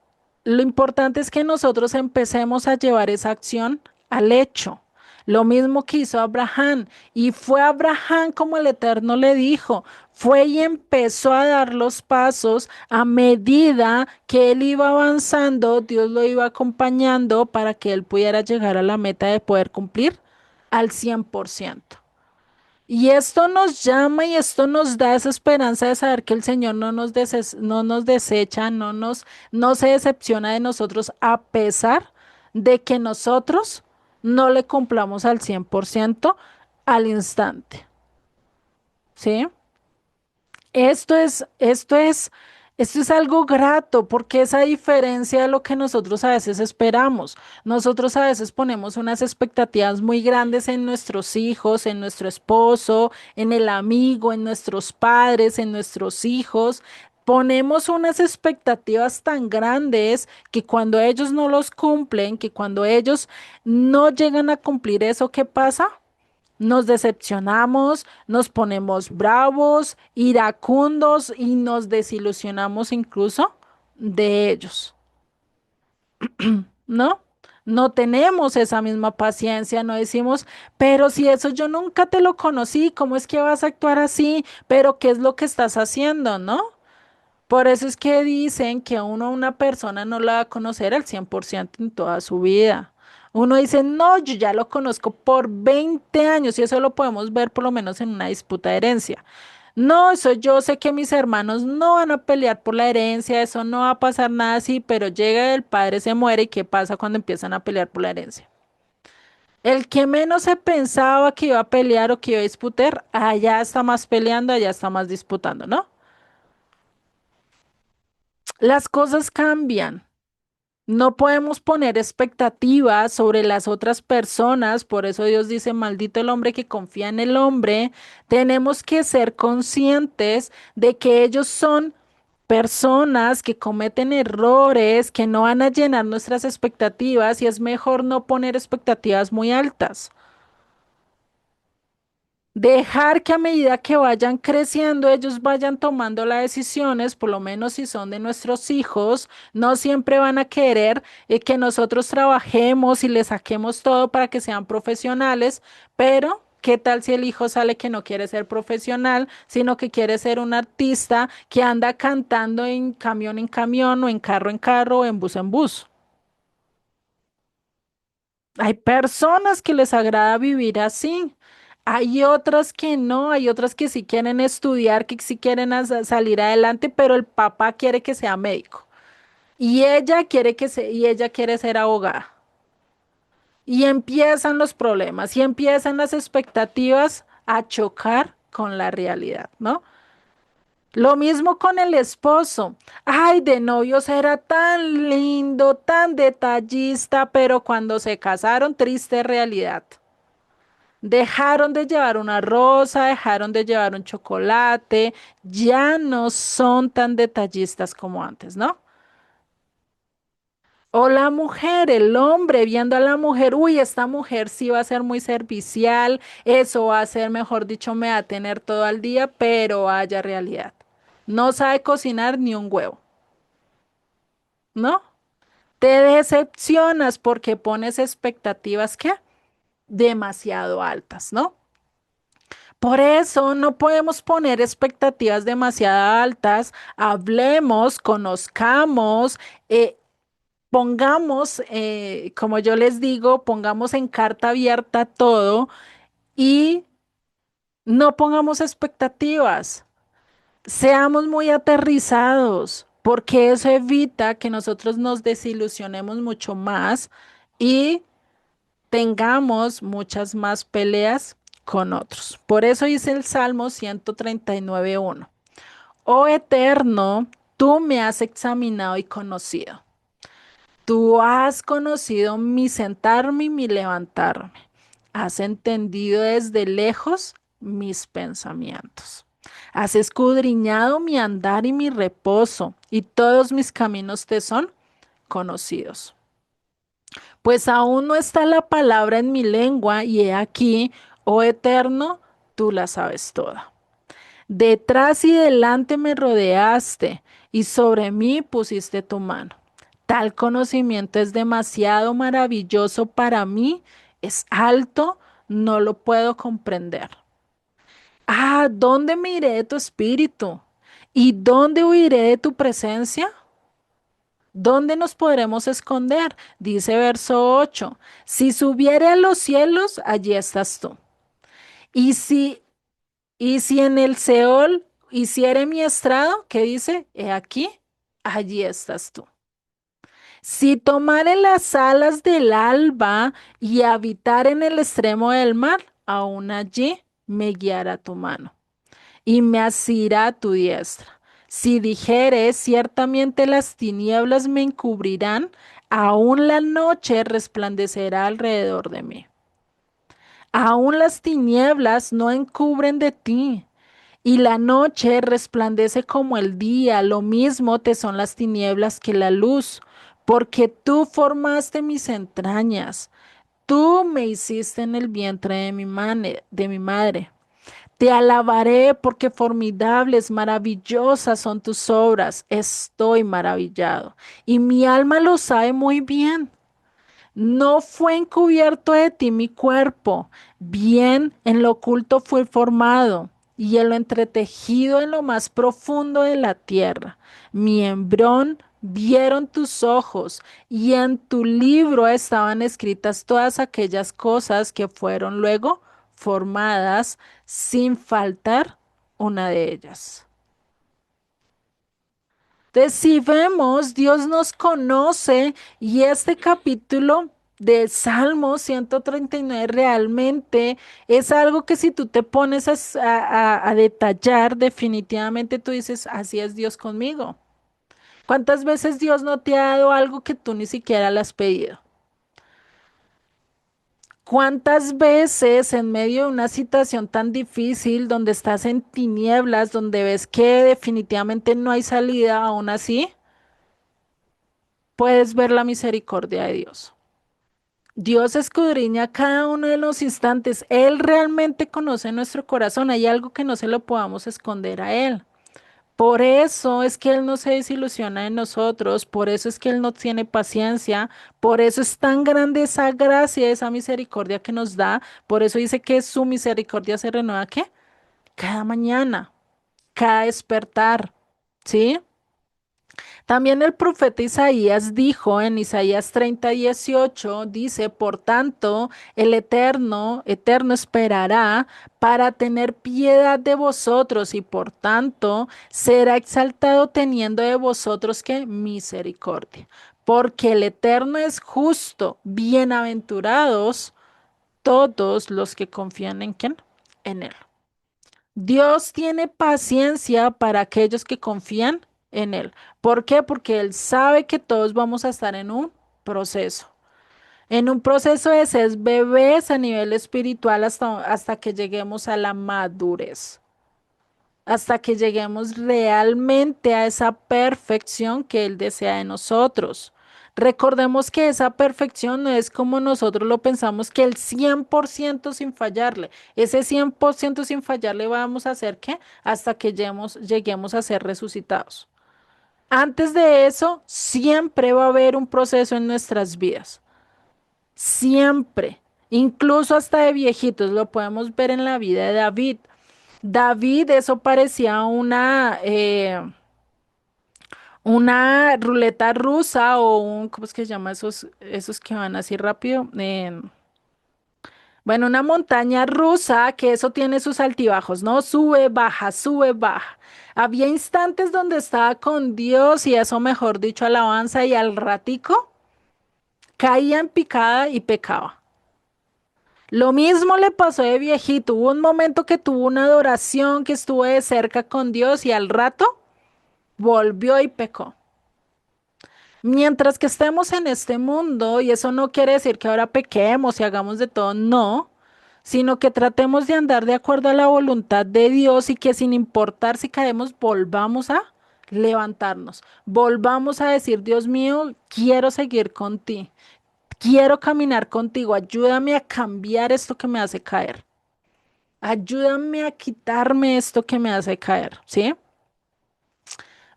lo importante es que nosotros empecemos a llevar esa acción al hecho. Lo mismo que hizo Abraham. Y fue Abraham como el Eterno le dijo. Fue y empezó a dar los pasos a medida que él iba avanzando, Dios lo iba acompañando para que él pudiera llegar a la meta de poder cumplir al 100%. Y esto nos llama y esto nos da esa esperanza de saber que el Señor no nos desecha, no se decepciona de nosotros a pesar de que nosotros no le cumplamos al 100% al instante. ¿Sí? Esto es algo grato porque es a diferencia de lo que nosotros a veces esperamos. Nosotros a veces ponemos unas expectativas muy grandes en nuestros hijos, en nuestro esposo, en el amigo, en nuestros padres, en nuestros hijos. Ponemos unas expectativas tan grandes que cuando ellos no los cumplen, que cuando ellos no llegan a cumplir eso, ¿qué pasa? Nos decepcionamos, nos ponemos bravos, iracundos y nos desilusionamos incluso de ellos, ¿no? No tenemos esa misma paciencia, no decimos, pero si eso yo nunca te lo conocí, ¿cómo es que vas a actuar así? Pero ¿qué es lo que estás haciendo, no? Por eso es que dicen que uno a una persona no la va a conocer al 100% en toda su vida. Uno dice, no, yo ya lo conozco por 20 años y eso lo podemos ver por lo menos en una disputa de herencia. No, eso yo sé que mis hermanos no van a pelear por la herencia, eso no va a pasar nada así, pero llega el padre, se muere y ¿qué pasa cuando empiezan a pelear por la herencia? El que menos se pensaba que iba a pelear o que iba a disputar, allá está más peleando, allá está más disputando, ¿no? Las cosas cambian. No podemos poner expectativas sobre las otras personas, por eso Dios dice, maldito el hombre que confía en el hombre. Tenemos que ser conscientes de que ellos son personas que cometen errores, que no van a llenar nuestras expectativas y es mejor no poner expectativas muy altas. Dejar que a medida que vayan creciendo, ellos vayan tomando las decisiones, por lo menos si son de nuestros hijos, no siempre van a querer que nosotros trabajemos y les saquemos todo para que sean profesionales, pero ¿qué tal si el hijo sale que no quiere ser profesional, sino que quiere ser un artista que anda cantando en camión o en carro o en bus en bus? Hay personas que les agrada vivir así. Hay otras que no, hay otras que sí quieren estudiar, que sí quieren salir adelante, pero el papá quiere que sea médico y y ella quiere ser abogada. Y empiezan los problemas y empiezan las expectativas a chocar con la realidad, ¿no? Lo mismo con el esposo. Ay, de novios era tan lindo, tan detallista, pero cuando se casaron, triste realidad. Dejaron de llevar una rosa, dejaron de llevar un chocolate, ya no son tan detallistas como antes, ¿no? O la mujer, el hombre viendo a la mujer, uy, esta mujer sí va a ser muy servicial, eso va a ser, mejor dicho, me va a tener todo al día, pero haya realidad. No sabe cocinar ni un huevo, ¿no? Te decepcionas porque pones expectativas que demasiado altas, ¿no? Por eso no podemos poner expectativas demasiado altas. Hablemos, conozcamos, pongamos, como yo les digo, pongamos en carta abierta todo y no pongamos expectativas. Seamos muy aterrizados, porque eso evita que nosotros nos desilusionemos mucho más y tengamos muchas más peleas con otros. Por eso dice el Salmo 139:1. Oh Eterno, tú me has examinado y conocido. Tú has conocido mi sentarme y mi levantarme. Has entendido desde lejos mis pensamientos. Has escudriñado mi andar y mi reposo, y todos mis caminos te son conocidos. Pues aún no está la palabra en mi lengua, y he aquí, oh Eterno, tú la sabes toda. Detrás y delante me rodeaste, y sobre mí pusiste tu mano. Tal conocimiento es demasiado maravilloso para mí, es alto, no lo puedo comprender. Ah, ¿dónde me iré de tu espíritu? ¿Y dónde huiré de tu presencia? ¿Dónde nos podremos esconder? Dice verso 8. Si subiere a los cielos, allí estás tú. Y si, y si en el Seol hiciere mi estrado, ¿qué dice? He aquí, allí estás tú. Si tomare las alas del alba y habitar en el extremo del mar, aún allí me guiará tu mano y me asirá tu diestra. Si dijere, ciertamente las tinieblas me encubrirán, aún la noche resplandecerá alrededor de mí. Aún las tinieblas no encubren de ti, y la noche resplandece como el día, lo mismo te son las tinieblas que la luz, porque tú formaste mis entrañas, tú me hiciste en el vientre de mi madre. Te alabaré porque formidables, maravillosas son tus obras. Estoy maravillado. Y mi alma lo sabe muy bien. No fue encubierto de ti mi cuerpo. Bien en lo oculto fue formado y en lo entretejido en lo más profundo de la tierra. Mi embrión vieron tus ojos y en tu libro estaban escritas todas aquellas cosas que fueron luego formadas sin faltar una de ellas. Entonces, si vemos, Dios nos conoce y este capítulo de Salmo 139 realmente es algo que si tú te pones a detallar, definitivamente tú dices, así es Dios conmigo. ¿Cuántas veces Dios no te ha dado algo que tú ni siquiera le has pedido? ¿Cuántas veces en medio de una situación tan difícil, donde estás en tinieblas, donde ves que definitivamente no hay salida, aún así, puedes ver la misericordia de Dios? Dios escudriña cada uno de los instantes. Él realmente conoce nuestro corazón. Hay algo que no se lo podamos esconder a Él. Por eso es que Él no se desilusiona de nosotros, por eso es que Él no tiene paciencia, por eso es tan grande esa gracia, esa misericordia que nos da, por eso dice que su misericordia se renueva, ¿qué? Cada mañana, cada despertar, ¿sí? También el profeta Isaías dijo en Isaías 30:18, dice, por tanto, el eterno esperará para tener piedad de vosotros y por tanto será exaltado teniendo de vosotros que misericordia. Porque el eterno es justo, bienaventurados todos los que confían en quién, en él. Dios tiene paciencia para aquellos que confían en Él. ¿Por qué? Porque Él sabe que todos vamos a estar proceso, en un proceso de ser bebés a nivel espiritual hasta que lleguemos a la madurez, hasta que lleguemos realmente a esa perfección que Él desea de nosotros. Recordemos que esa perfección no es como nosotros lo pensamos, que el 100% sin fallarle. Ese 100% sin fallarle vamos a hacer ¿qué? Hasta que lleguemos a ser resucitados. Antes de eso, siempre va a haber un proceso en nuestras vidas. Siempre. Incluso hasta de viejitos. Lo podemos ver en la vida de David. David, eso parecía una ruleta rusa o ¿cómo es que se llama esos que van así rápido? Bueno, una montaña rusa que eso tiene sus altibajos, ¿no? Sube, baja, sube, baja. Había instantes donde estaba con Dios y eso, mejor dicho, alabanza y al ratico caía en picada y pecaba. Lo mismo le pasó de viejito. Hubo un momento que tuvo una adoración, que estuvo de cerca con Dios y al rato volvió y pecó. Mientras que estemos en este mundo, y eso no quiere decir que ahora pequemos y hagamos de todo, no, sino que tratemos de andar de acuerdo a la voluntad de Dios y que sin importar si caemos, volvamos a levantarnos, volvamos a decir, Dios mío, quiero seguir contigo. Quiero caminar contigo, ayúdame a cambiar esto que me hace caer. Ayúdame a quitarme esto que me hace caer, ¿sí?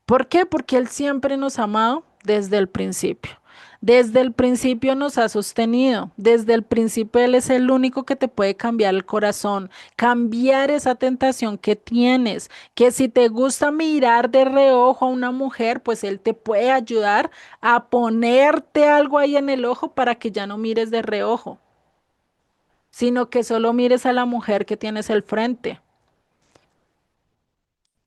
¿Por qué? Porque Él siempre nos ha amado desde el principio. Desde el principio nos ha sostenido. Desde el principio Él es el único que te puede cambiar el corazón, cambiar esa tentación que tienes, que si te gusta mirar de reojo a una mujer, pues Él te puede ayudar a ponerte algo ahí en el ojo para que ya no mires de reojo, sino que solo mires a la mujer que tienes al frente.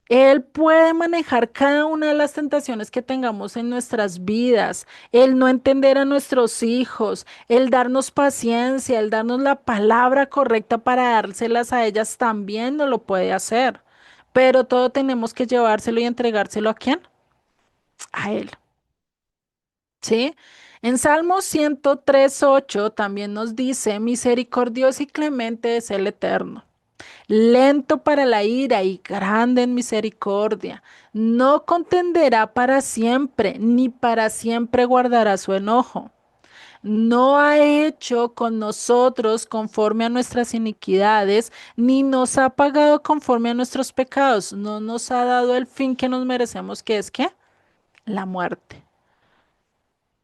Él puede manejar cada una de las tentaciones que tengamos en nuestras vidas, el no entender a nuestros hijos, el darnos paciencia, el darnos la palabra correcta para dárselas a ellas también no lo puede hacer. Pero todo tenemos que llevárselo y entregárselo ¿a quién? A Él. ¿Sí? En Salmo 103:8 también nos dice, misericordioso y clemente es el Eterno, lento para la ira y grande en misericordia. No contenderá para siempre, ni para siempre guardará su enojo. No ha hecho con nosotros conforme a nuestras iniquidades, ni nos ha pagado conforme a nuestros pecados. No nos ha dado el fin que nos merecemos, que es ¿qué? La muerte,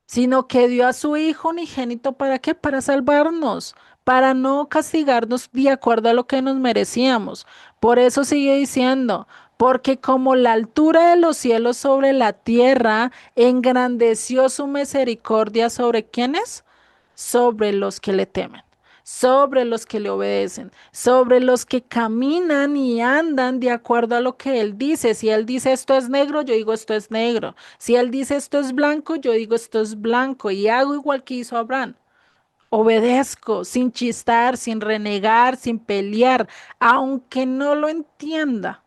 sino que dio a su Hijo unigénito ¿para qué? Para salvarnos, para no castigarnos de acuerdo a lo que nos merecíamos. Por eso sigue diciendo, porque como la altura de los cielos sobre la tierra, engrandeció su misericordia sobre quienes, sobre los que le temen, sobre los que le obedecen, sobre los que caminan y andan de acuerdo a lo que Él dice. Si Él dice esto es negro, yo digo esto es negro. Si Él dice esto es blanco, yo digo esto es blanco y hago igual que hizo Abraham. Obedezco sin chistar, sin renegar, sin pelear, aunque no lo entienda.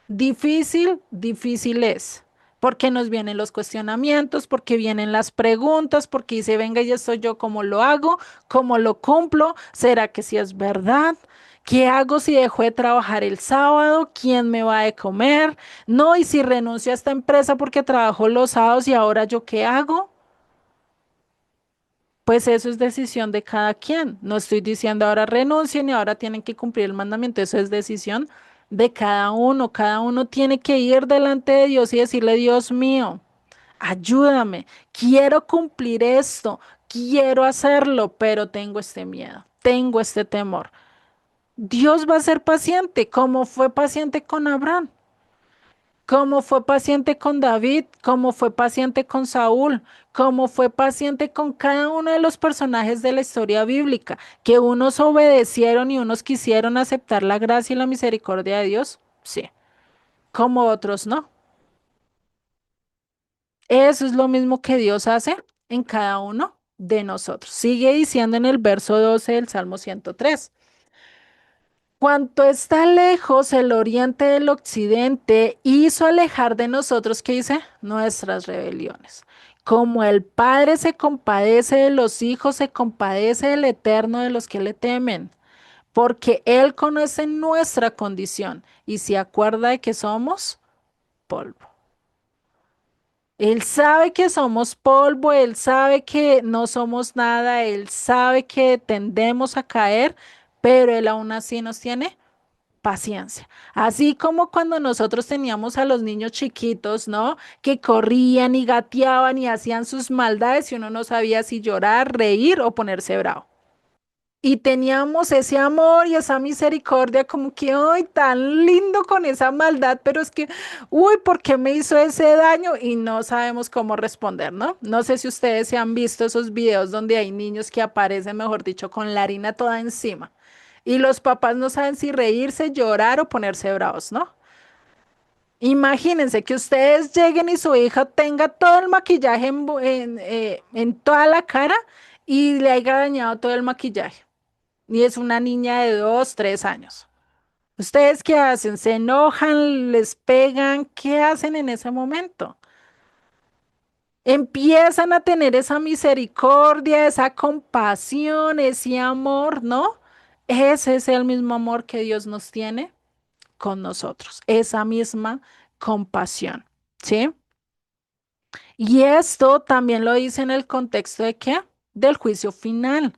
Difícil, difícil es, porque nos vienen los cuestionamientos, porque vienen las preguntas, porque dice, venga, ya soy yo, ¿cómo lo hago? ¿Cómo lo cumplo? ¿Será que sí es verdad? ¿Qué hago si dejo de trabajar el sábado? ¿Quién me va a de comer? No, y si renuncio a esta empresa porque trabajo los sábados y ahora yo qué hago? Pues eso es decisión de cada quien. No estoy diciendo ahora renuncien y ahora tienen que cumplir el mandamiento. Eso es decisión de cada uno. Cada uno tiene que ir delante de Dios y decirle, Dios mío, ayúdame. Quiero cumplir esto. Quiero hacerlo, pero tengo este miedo. Tengo este temor. Dios va a ser paciente, como fue paciente con Abraham. Como fue paciente con David, como fue paciente con Saúl, como fue paciente con cada uno de los personajes de la historia bíblica, que unos obedecieron y unos quisieron aceptar la gracia y la misericordia de Dios, sí, como otros no. Eso es lo mismo que Dios hace en cada uno de nosotros. Sigue diciendo en el verso 12 del Salmo 103. Cuanto está lejos el oriente del occidente, hizo alejar de nosotros, ¿qué dice? Nuestras rebeliones. Como el Padre se compadece de los hijos, se compadece del Eterno de los que le temen, porque Él conoce nuestra condición y se acuerda de que somos polvo. Él sabe que somos polvo, Él sabe que no somos nada, Él sabe que tendemos a caer, pero Él aún así nos tiene paciencia. Así como cuando nosotros teníamos a los niños chiquitos, ¿no? Que corrían y gateaban y hacían sus maldades y uno no sabía si llorar, reír o ponerse bravo. Y teníamos ese amor y esa misericordia como que, ¡ay, tan lindo con esa maldad! Pero es que, uy, ¿por qué me hizo ese daño? Y no sabemos cómo responder, ¿no? No sé si ustedes se han visto esos videos donde hay niños que aparecen, mejor dicho, con la harina toda encima. Y los papás no saben si reírse, llorar o ponerse bravos, ¿no? Imagínense que ustedes lleguen y su hija tenga todo el maquillaje en toda la cara y le haya dañado todo el maquillaje. Y es una niña de 2, 3 años. ¿Ustedes qué hacen? ¿Se enojan? ¿Les pegan? ¿Qué hacen en ese momento? Empiezan a tener esa misericordia, esa compasión, ese amor, ¿no? Ese es el mismo amor que Dios nos tiene con nosotros, esa misma compasión, ¿sí? Y esto también lo dice en el contexto de qué? del juicio final.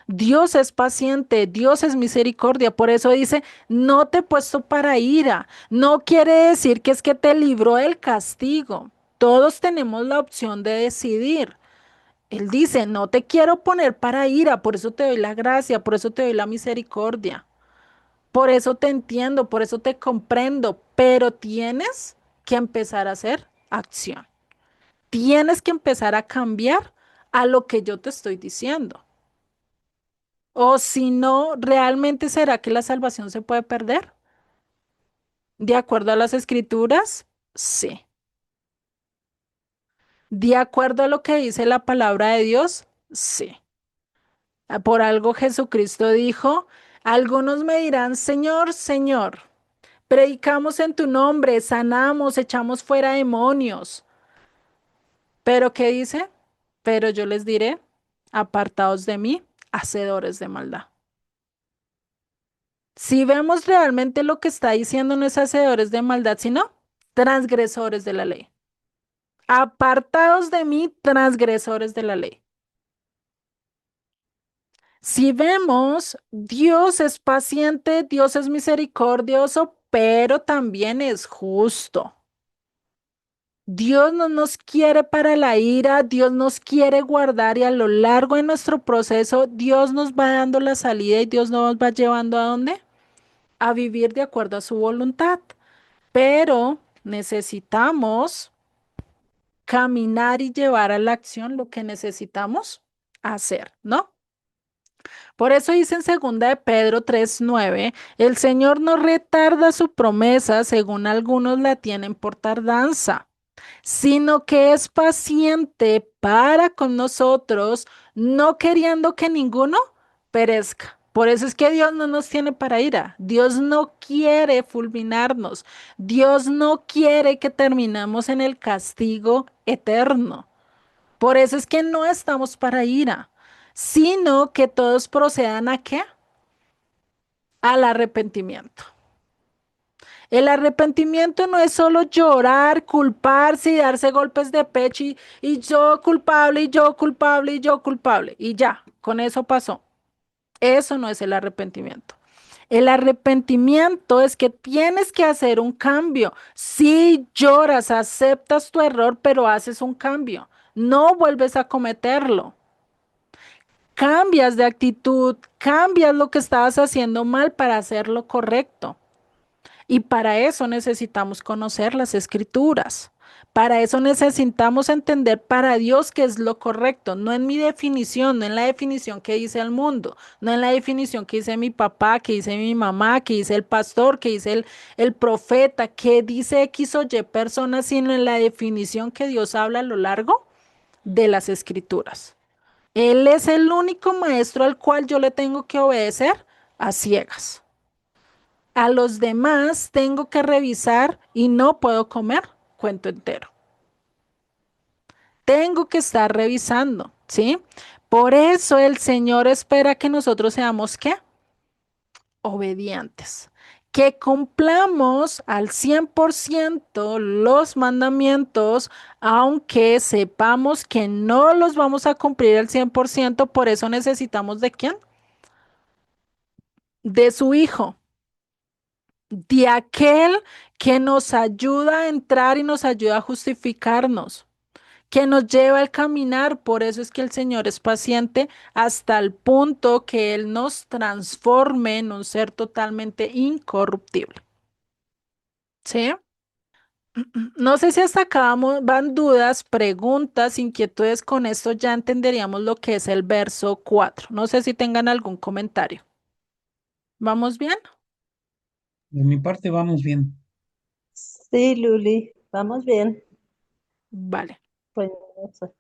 Dios es paciente, Dios es misericordia, por eso dice, no te he puesto para ira. No quiere decir que es que te libró del castigo. Todos tenemos la opción de decidir. Él dice, no te quiero poner para ira, por eso te doy la gracia, por eso te doy la misericordia, por eso te entiendo, por eso te comprendo, pero tienes que empezar a hacer acción. Tienes que empezar a cambiar a lo que yo te estoy diciendo. O si no, ¿realmente será que la salvación se puede perder? ¿De acuerdo a las escrituras? Sí. ¿De acuerdo a lo que dice la palabra de Dios? Sí. Por algo Jesucristo dijo, algunos me dirán, Señor, Señor, predicamos en tu nombre, sanamos, echamos fuera demonios. Pero ¿qué dice? Pero yo les diré, apartaos de mí, hacedores de maldad. Si vemos realmente lo que está diciendo, no es hacedores de maldad, sino transgresores de la ley. Apartados de mí, transgresores de la ley. Si vemos, Dios es paciente, Dios es misericordioso, pero también es justo. Dios no nos quiere para la ira, Dios nos quiere guardar y a lo largo de nuestro proceso, Dios nos va dando la salida y Dios nos va llevando ¿a dónde? A vivir de acuerdo a su voluntad. Pero necesitamos caminar y llevar a la acción lo que necesitamos hacer, ¿no? Por eso dice en segunda de Pedro 3:9, el Señor no retarda su promesa, según algunos la tienen por tardanza, sino que es paciente para con nosotros, no queriendo que ninguno perezca. Por eso es que Dios no nos tiene para ira. Dios no quiere fulminarnos. Dios no quiere que terminemos en el castigo eterno. Por eso es que no estamos para ira, sino que todos procedan ¿a qué? Al arrepentimiento. El arrepentimiento no es solo llorar, culparse y darse golpes de pecho y yo culpable y yo culpable y yo culpable. Y ya, con eso pasó. Eso no es el arrepentimiento. El arrepentimiento es que tienes que hacer un cambio. Si lloras, aceptas tu error, pero haces un cambio. No vuelves a cometerlo. Cambias de actitud, cambias lo que estabas haciendo mal para hacerlo correcto. Y para eso necesitamos conocer las escrituras. Para eso necesitamos entender para Dios qué es lo correcto, no en mi definición, no en la definición que dice el mundo, no en la definición que dice mi papá, que dice mi mamá, que dice el pastor, que dice el profeta, que dice X o Y persona, sino en la definición que Dios habla a lo largo de las escrituras. Él es el único maestro al cual yo le tengo que obedecer a ciegas. A los demás tengo que revisar y no puedo comer cuento entero. Tengo que estar revisando, ¿sí? Por eso el Señor espera que nosotros seamos, ¿qué? Obedientes. Que cumplamos al 100% los mandamientos, aunque sepamos que no los vamos a cumplir al 100%, por eso necesitamos ¿de quién? De su Hijo, de aquel que nos ayuda a entrar y nos ayuda a justificarnos, que nos lleva al caminar. Por eso es que el Señor es paciente hasta el punto que Él nos transforme en un ser totalmente incorruptible. ¿Sí? No sé si hasta acá van dudas, preguntas, inquietudes. Con esto ya entenderíamos lo que es el verso 4. No sé si tengan algún comentario. ¿Vamos bien? De mi parte vamos bien. Sí, Luli, vamos bien. Vale. Pues, eso.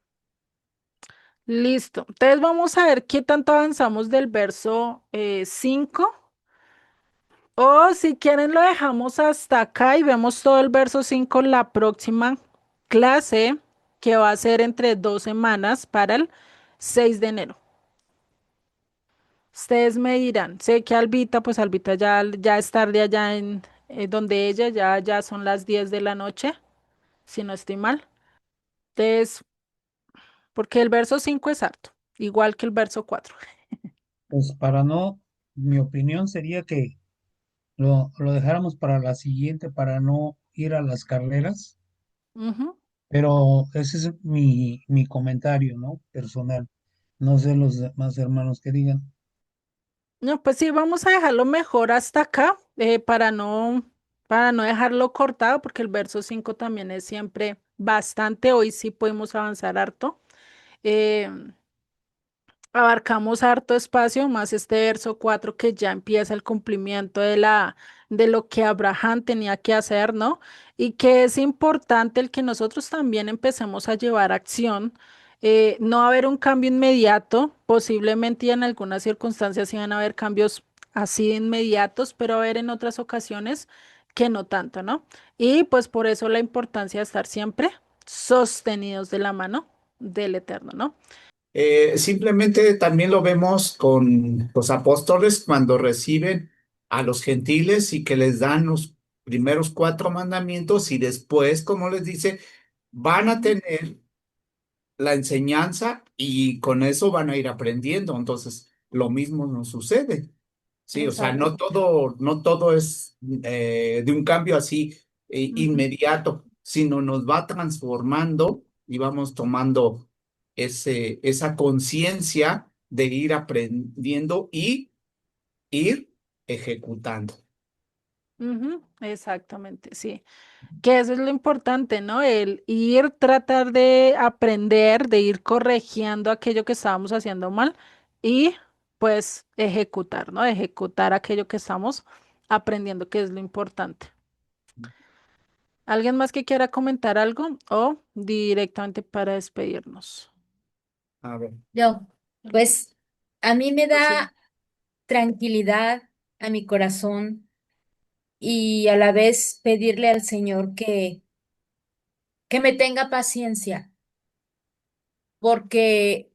Listo. Entonces vamos a ver qué tanto avanzamos del verso 5. O si quieren lo dejamos hasta acá y vemos todo el verso 5 la próxima clase, que va a ser entre 2 semanas para el 6 de enero. Ustedes me dirán, sé que Albita, pues Albita ya es tarde allá en donde ella, ya son las 10 de la noche, si no estoy mal. Entonces, porque el verso 5 es harto. igual que el verso 4. Pues para no, mi opinión sería que lo dejáramos para la siguiente, para no ir a las carreras, Ujú. pero ese es mi comentario, ¿no? Personal. No sé los demás hermanos que digan. No, pues sí, vamos a dejarlo mejor hasta acá, para no dejarlo cortado, porque el verso 5 también es siempre bastante. Hoy sí podemos avanzar harto. Eh, Abarcamos harto espacio, más este verso 4 que ya empieza el cumplimiento de lo que Abraham tenía que hacer, ¿no? Y que es importante el que nosotros también empecemos a llevar acción. No va a haber un cambio inmediato, posiblemente y en algunas circunstancias sí van a haber cambios así de inmediatos, pero va a haber en otras ocasiones que no tanto, ¿no? Y pues por eso la importancia de estar siempre sostenidos de la mano del Eterno, ¿no? Simplemente también lo vemos con los apóstoles cuando reciben a los gentiles y que les dan los primeros cuatro mandamientos y después, como les dice, van a Ujú. tener la enseñanza y con eso van a ir aprendiendo. Entonces, lo mismo nos sucede. Sí, o sea, Exacto. no todo es de un cambio así Ujú, inmediato, sino nos va transformando y vamos tomando esa conciencia de ir aprendiendo y ir ejecutando. ujú, exactamente, sí. Que eso es lo importante, ¿no? El ir, tratar de aprender, de ir corrigiendo aquello que estábamos haciendo mal y pues ejecutar, ¿no? Ejecutar aquello que estamos aprendiendo, que es lo importante. ¿Alguien más que quiera comentar algo o directamente para despedirnos? A ver, Yo, pues a mí me Rocío. da tranquilidad a mi corazón y a la vez pedirle al Señor que me tenga paciencia, porque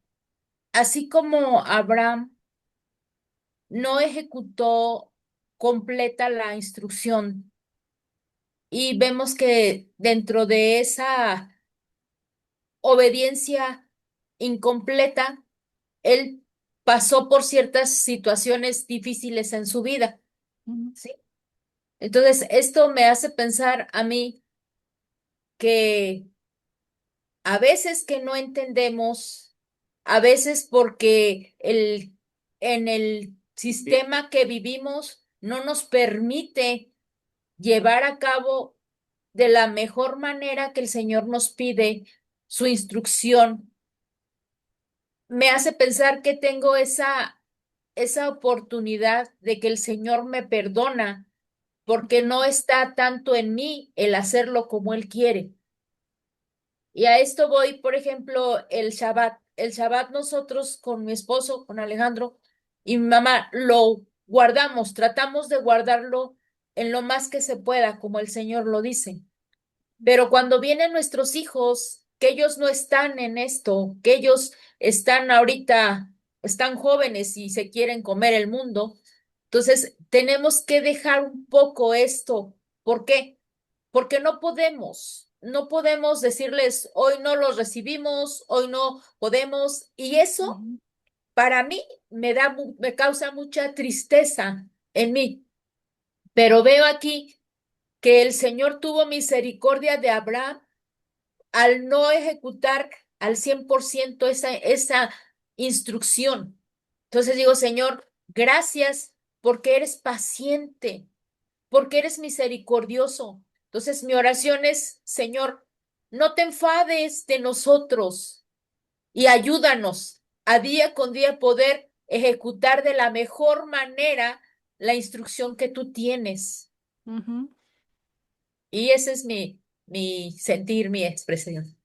así como Abraham no ejecutó completa la instrucción y vemos que dentro de esa obediencia incompleta, él pasó por ciertas situaciones difíciles en su vida, Ujú, ¿sí? Entonces, esto me hace pensar a mí que a veces que no entendemos, a veces porque en el sistema que vivimos no nos permite llevar a cabo de la mejor manera que el Señor nos pide su instrucción, me hace pensar que tengo esa oportunidad de que el Señor me perdona porque no está tanto en mí el hacerlo como Él quiere. Y a esto voy, por ejemplo, el Shabbat. El Shabbat nosotros con mi esposo, con Alejandro y mi mamá, lo guardamos, tratamos de guardarlo en lo más que se pueda, como el Señor lo dice. Pero cuando vienen nuestros hijos, que ellos no están en esto, que ellos están ahorita, están jóvenes y se quieren comer el mundo, entonces tenemos que dejar un poco esto. ¿Por qué? Porque no podemos decirles, hoy no los recibimos, hoy no podemos, y eso ujú, para mí me causa mucha tristeza en mí. Pero veo aquí que el Señor tuvo misericordia de Abraham al no ejecutar al 100% esa instrucción. Entonces digo, Señor, gracias porque eres paciente, porque eres misericordioso. Entonces mi oración es, Señor, no te enfades de nosotros y ayúdanos a día con día poder ejecutar de la mejor manera la instrucción que tú tienes. ujú. Y ese es mi sentir, mi expresión.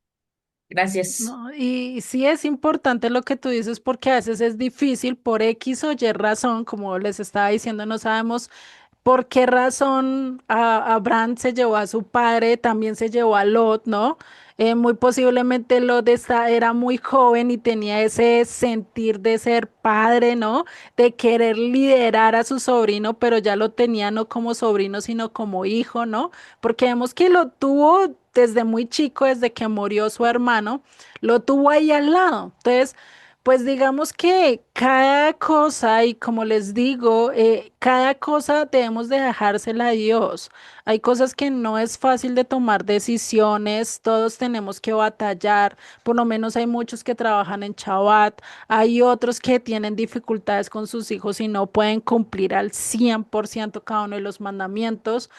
Gracias. No, y sí es importante lo que tú dices porque a veces es difícil por X o Y razón, como les estaba diciendo, no sabemos por qué razón Abraham se llevó a su padre, también se llevó a Lot, ¿no? Muy posiblemente era muy joven y tenía ese sentir de ser padre, ¿no? De querer liderar a su sobrino, pero ya lo tenía no como sobrino, sino como hijo, ¿no? Porque vemos que lo tuvo desde muy chico, desde que murió su hermano, lo tuvo ahí al lado. Entonces, Pues digamos que cada cosa, y como les digo, cada cosa debemos de dejársela a Dios. Hay cosas que no es fácil de tomar decisiones, todos tenemos que batallar, por lo menos hay muchos que trabajan en Shabbat, hay otros que tienen dificultades con sus hijos y no pueden cumplir al 100% cada uno de los mandamientos.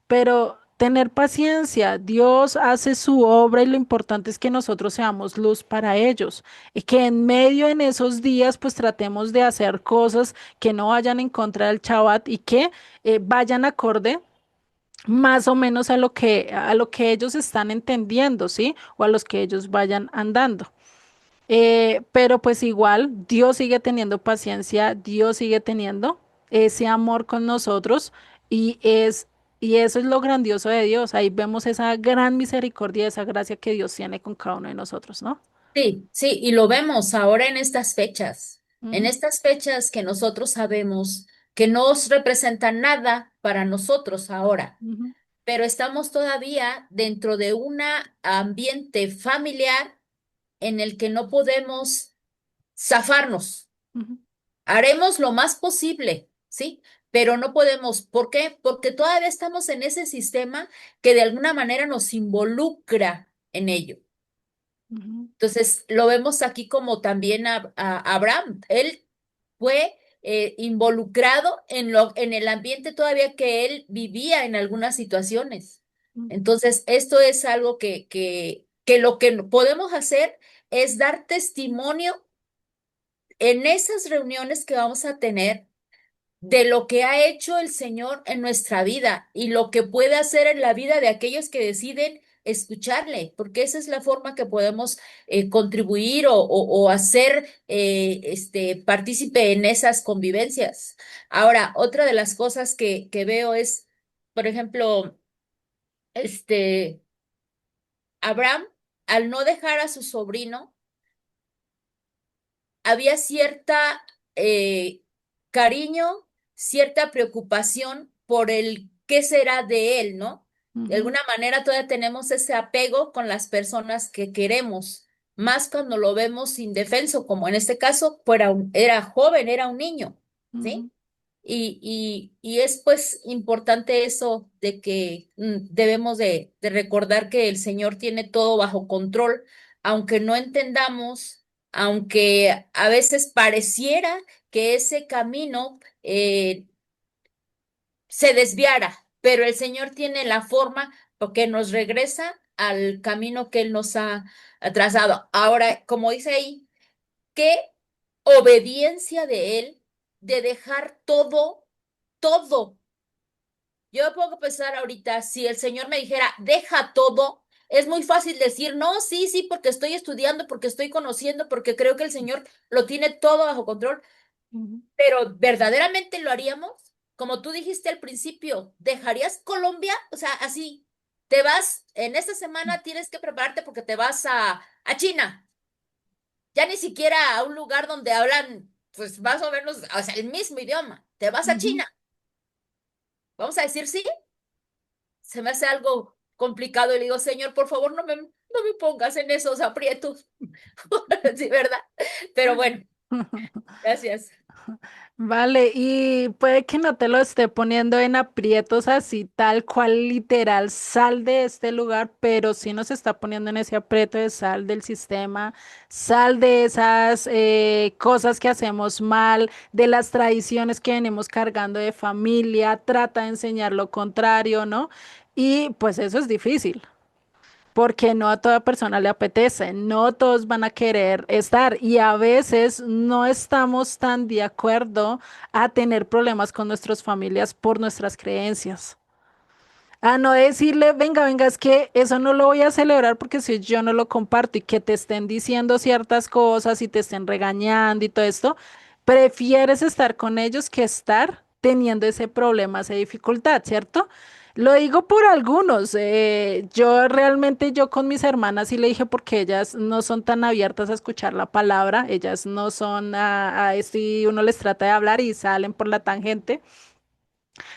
Pero tener paciencia, Dios hace su obra y lo importante es que nosotros seamos luz para ellos y que en medio en esos días pues tratemos de hacer cosas que no vayan en contra del Shabbat y que vayan acorde más o menos a lo que ellos están entendiendo, ¿sí? O a los que ellos vayan andando. Pero pues igual Dios sigue teniendo paciencia, Dios sigue teniendo ese amor con nosotros y y eso es lo grandioso de Dios. Ahí vemos esa gran misericordia, esa gracia que Dios tiene con cada uno de nosotros, ¿no? Sí, sí, y lo vemos ahora en Ujú, estas fechas que nosotros sabemos que no representan nada para nosotros ahora, ujú, pero estamos todavía dentro de un ambiente familiar en el que no podemos zafarnos. ujú, Haremos lo más posible, ¿sí? Pero no podemos. ¿Por qué? Porque todavía estamos en ese sistema que de alguna manera nos involucra en ello. ujú, Entonces, lo vemos aquí como también a Abraham. Él fue involucrado en el ambiente todavía que él vivía en algunas situaciones. ujú, Entonces, esto es algo que lo que podemos hacer es dar testimonio en esas reuniones que vamos a tener de lo que ha hecho el Señor en nuestra vida y lo que puede hacer en la vida de aquellos que deciden escucharle, porque esa es la forma que podemos contribuir o hacer partícipe en esas convivencias. Ahora, otra de las cosas que veo es, por ejemplo, este, Abraham, al no dejar a su sobrino, había cierta cariño, cierta preocupación por el qué será de él, ¿no? De ujú, alguna manera todavía tenemos ese apego con las personas que queremos, más cuando lo vemos indefenso, como en este caso era joven, era un niño, ¿sí? ujú, Y es pues importante eso de que debemos de recordar que el Señor tiene todo bajo control, aunque no entendamos, aunque a veces pareciera que ese camino se desviara, pero el Señor tiene la forma porque nos regresa al camino que Él nos ha trazado. Ahora, como dice ahí, qué obediencia de Él de dejar todo, todo. Yo puedo pensar ahorita, si el Señor me dijera, deja todo, es muy fácil decir, no, sí, sí, porque estoy estudiando, porque estoy conociendo, porque creo que el Señor lo tiene todo bajo control, ujú, pero ¿verdaderamente lo haríamos? Como tú dijiste al principio, ¿dejarías Colombia? O sea, así, te vas, en esta semana tienes que prepararte porque te vas a China, ya ni siquiera a un lugar donde hablan, pues más o menos, o sea, el mismo idioma, te vas a ujú. China, vamos a decir sí, se me hace algo complicado y le digo, Señor, por favor, no me pongas en esos aprietos. Sí, ¿verdad? Pero bueno, gracias. Vale, y puede que no te lo esté poniendo en aprietos así, tal cual literal, sal de este lugar, pero sí nos está poniendo en ese aprieto de sal del sistema, sal de esas cosas que hacemos mal, de las tradiciones que venimos cargando de familia, trata de enseñar lo contrario, ¿no? Y pues eso es difícil porque no a toda persona le apetece, no todos van a querer estar y a veces no estamos tan de acuerdo a tener problemas con nuestras familias por nuestras creencias. A no decirle, venga, venga, es que eso no lo voy a celebrar porque si yo no lo comparto y que te estén diciendo ciertas cosas y te estén regañando y todo esto, prefieres estar con ellos que estar teniendo ese problema, esa dificultad, ¿cierto? Lo digo por algunos. Yo realmente yo con mis hermanas sí le dije porque ellas no son tan abiertas a escuchar la palabra, ellas no son a esto y uno les trata de hablar y salen por la tangente.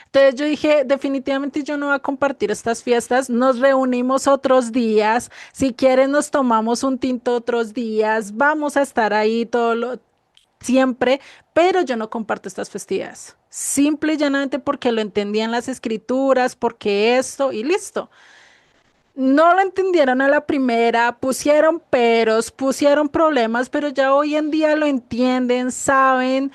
Entonces yo dije, definitivamente yo no voy a compartir estas fiestas, nos reunimos otros días, si quieren nos tomamos un tinto otros días, vamos a estar ahí siempre, pero yo no comparto estas festividades. Simple y llanamente porque lo entendía en las escrituras, porque esto y listo. No lo entendieron a la primera, pusieron peros, pusieron problemas, pero ya hoy en día lo entienden, saben,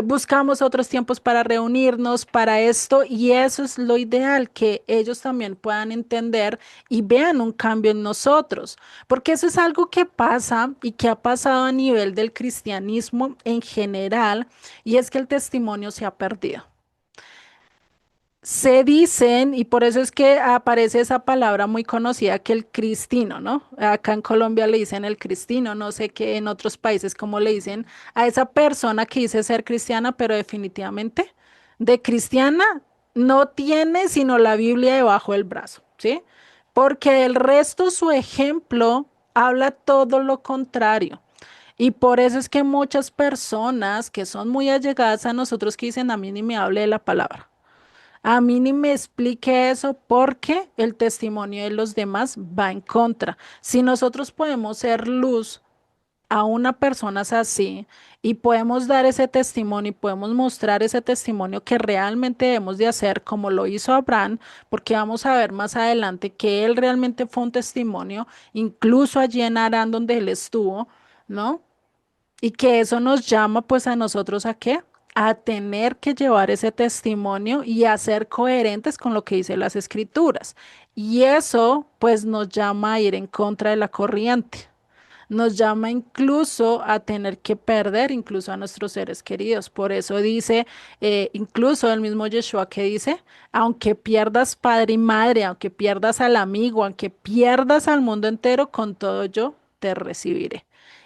buscamos otros tiempos para reunirnos, para esto, y eso es lo ideal, que ellos también puedan entender y vean un cambio en nosotros, porque eso es algo que pasa y que ha pasado a nivel del cristianismo en general, y es que el testimonio se ha perdido. Se dicen, y por eso es que aparece esa palabra muy conocida que el cristino, ¿no? Acá en Colombia le dicen el cristino, no sé qué en otros países cómo le dicen a esa persona que dice ser cristiana, pero definitivamente de cristiana no tiene sino la Biblia debajo del brazo, ¿sí? Porque el resto, su ejemplo, habla todo lo contrario. Y por eso es que muchas personas que son muy allegadas a nosotros que dicen a mí ni me hable de la palabra. A mí ni me explique eso porque el testimonio de los demás va en contra. Si nosotros podemos ser luz a una persona así y podemos dar ese testimonio y podemos mostrar ese testimonio que realmente debemos de hacer como lo hizo Abraham, porque vamos a ver más adelante que él realmente fue un testimonio, incluso allí en Harán donde él estuvo, ¿no? Y que eso nos llama pues a nosotros ¿a qué? A tener que llevar ese testimonio y a ser coherentes con lo que dicen las escrituras. Y eso pues nos llama a ir en contra de la corriente. Nos llama incluso a tener que perder incluso a nuestros seres queridos. Por eso dice, incluso el mismo Yeshua que dice, aunque pierdas padre y madre, aunque pierdas al amigo, aunque pierdas al mundo entero, con todo yo te recibiré.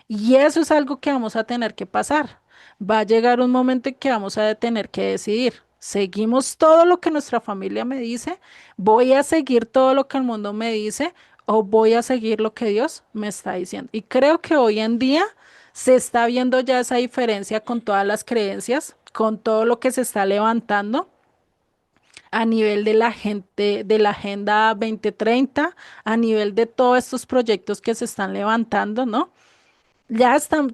Y eso es algo que vamos a tener que pasar. Va a llegar un momento en que vamos a tener que decidir. ¿Seguimos todo lo que nuestra familia me dice? ¿Voy a seguir todo lo que el mundo me dice? ¿O voy a seguir lo que Dios me está diciendo? Y creo que hoy en día se está viendo ya esa diferencia con todas las creencias, con todo lo que se está levantando a nivel de la gente, de la Agenda 2030, a nivel de todos estos proyectos que se están levantando, ¿no?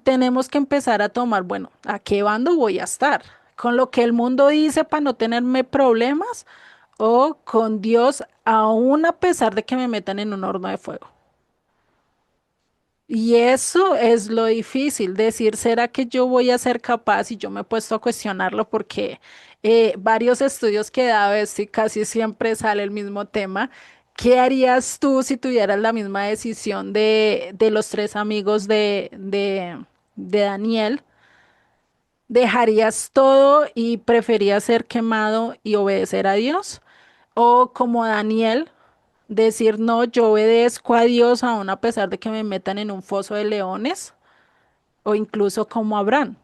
Tenemos que empezar a tomar, bueno, ¿a qué bando voy a estar? ¿Con lo que el mundo dice para no tenerme problemas? ¿O con Dios aún a pesar de que me metan en un horno de fuego? Y eso es lo difícil, decir, ¿será que yo voy a ser capaz? Y yo me he puesto a cuestionarlo porque varios estudios que he dado y casi siempre sale el mismo tema. ¿Qué harías tú si tuvieras la misma decisión de los tres amigos de Daniel? ¿Dejarías todo y preferías ser quemado y obedecer a Dios? ¿O como Daniel, decir, no, yo obedezco a Dios aún a pesar de que me metan en un foso de leones? O incluso como Abraham,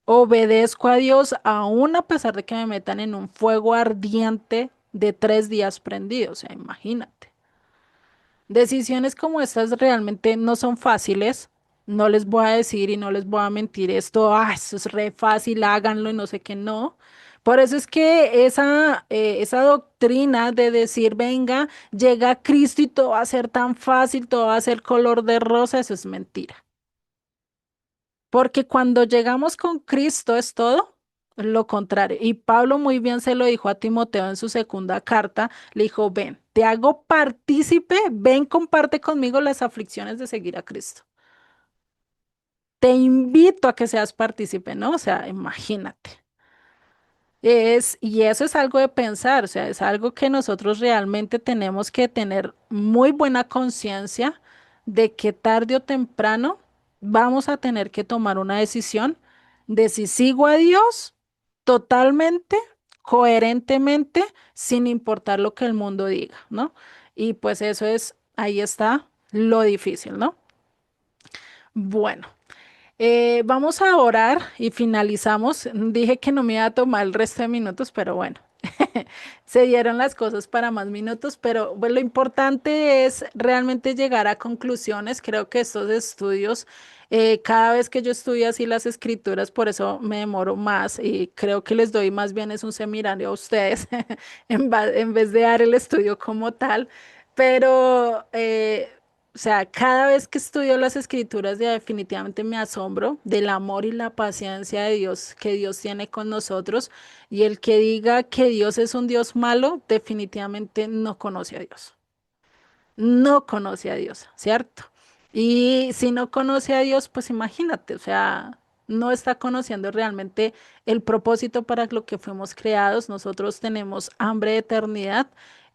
obedezco a Dios aún a pesar de que me metan en un fuego ardiente de 3 días prendido. O sea, imagínate. Decisiones como estas realmente no son fáciles. No les voy a decir y no les voy a mentir esto, eso es re fácil, háganlo y no sé qué, no. Por eso es que esa doctrina de decir, venga, llega Cristo y todo va a ser tan fácil, todo va a ser color de rosa, eso es mentira. Porque cuando llegamos con Cristo es todo lo contrario. Y Pablo muy bien se lo dijo a Timoteo en su segunda carta. Le dijo, ven, te hago partícipe, ven, comparte conmigo las aflicciones de seguir a Cristo. Te invito a que seas partícipe, ¿no? O sea, imagínate. Y eso es algo de pensar, o sea, es algo que nosotros realmente tenemos que tener muy buena conciencia de que tarde o temprano vamos a tener que tomar una decisión de si sigo a Dios totalmente, coherentemente, sin importar lo que el mundo diga, ¿no? Y pues eso es, ahí está lo difícil, ¿no? Bueno. Vamos a orar y finalizamos. Dije que no me iba a tomar el resto de minutos, pero bueno. se dieron las cosas para más minutos, pero pues, lo importante es realmente llegar a conclusiones. Creo que estos estudios, cada vez que yo estudio así las escrituras, por eso me demoro más y creo que les doy más bien es un seminario a ustedes en vez de dar el estudio como tal, pero... o sea, cada vez que estudio las escrituras, ya definitivamente me asombro del amor y la paciencia de Dios que Dios tiene con nosotros. Y el que diga que Dios es un Dios malo, definitivamente no conoce a Dios. No conoce a Dios, ¿cierto? Y si no conoce a Dios, pues imagínate, o sea, no está conociendo realmente el propósito para lo que fuimos creados. Nosotros tenemos hambre de eternidad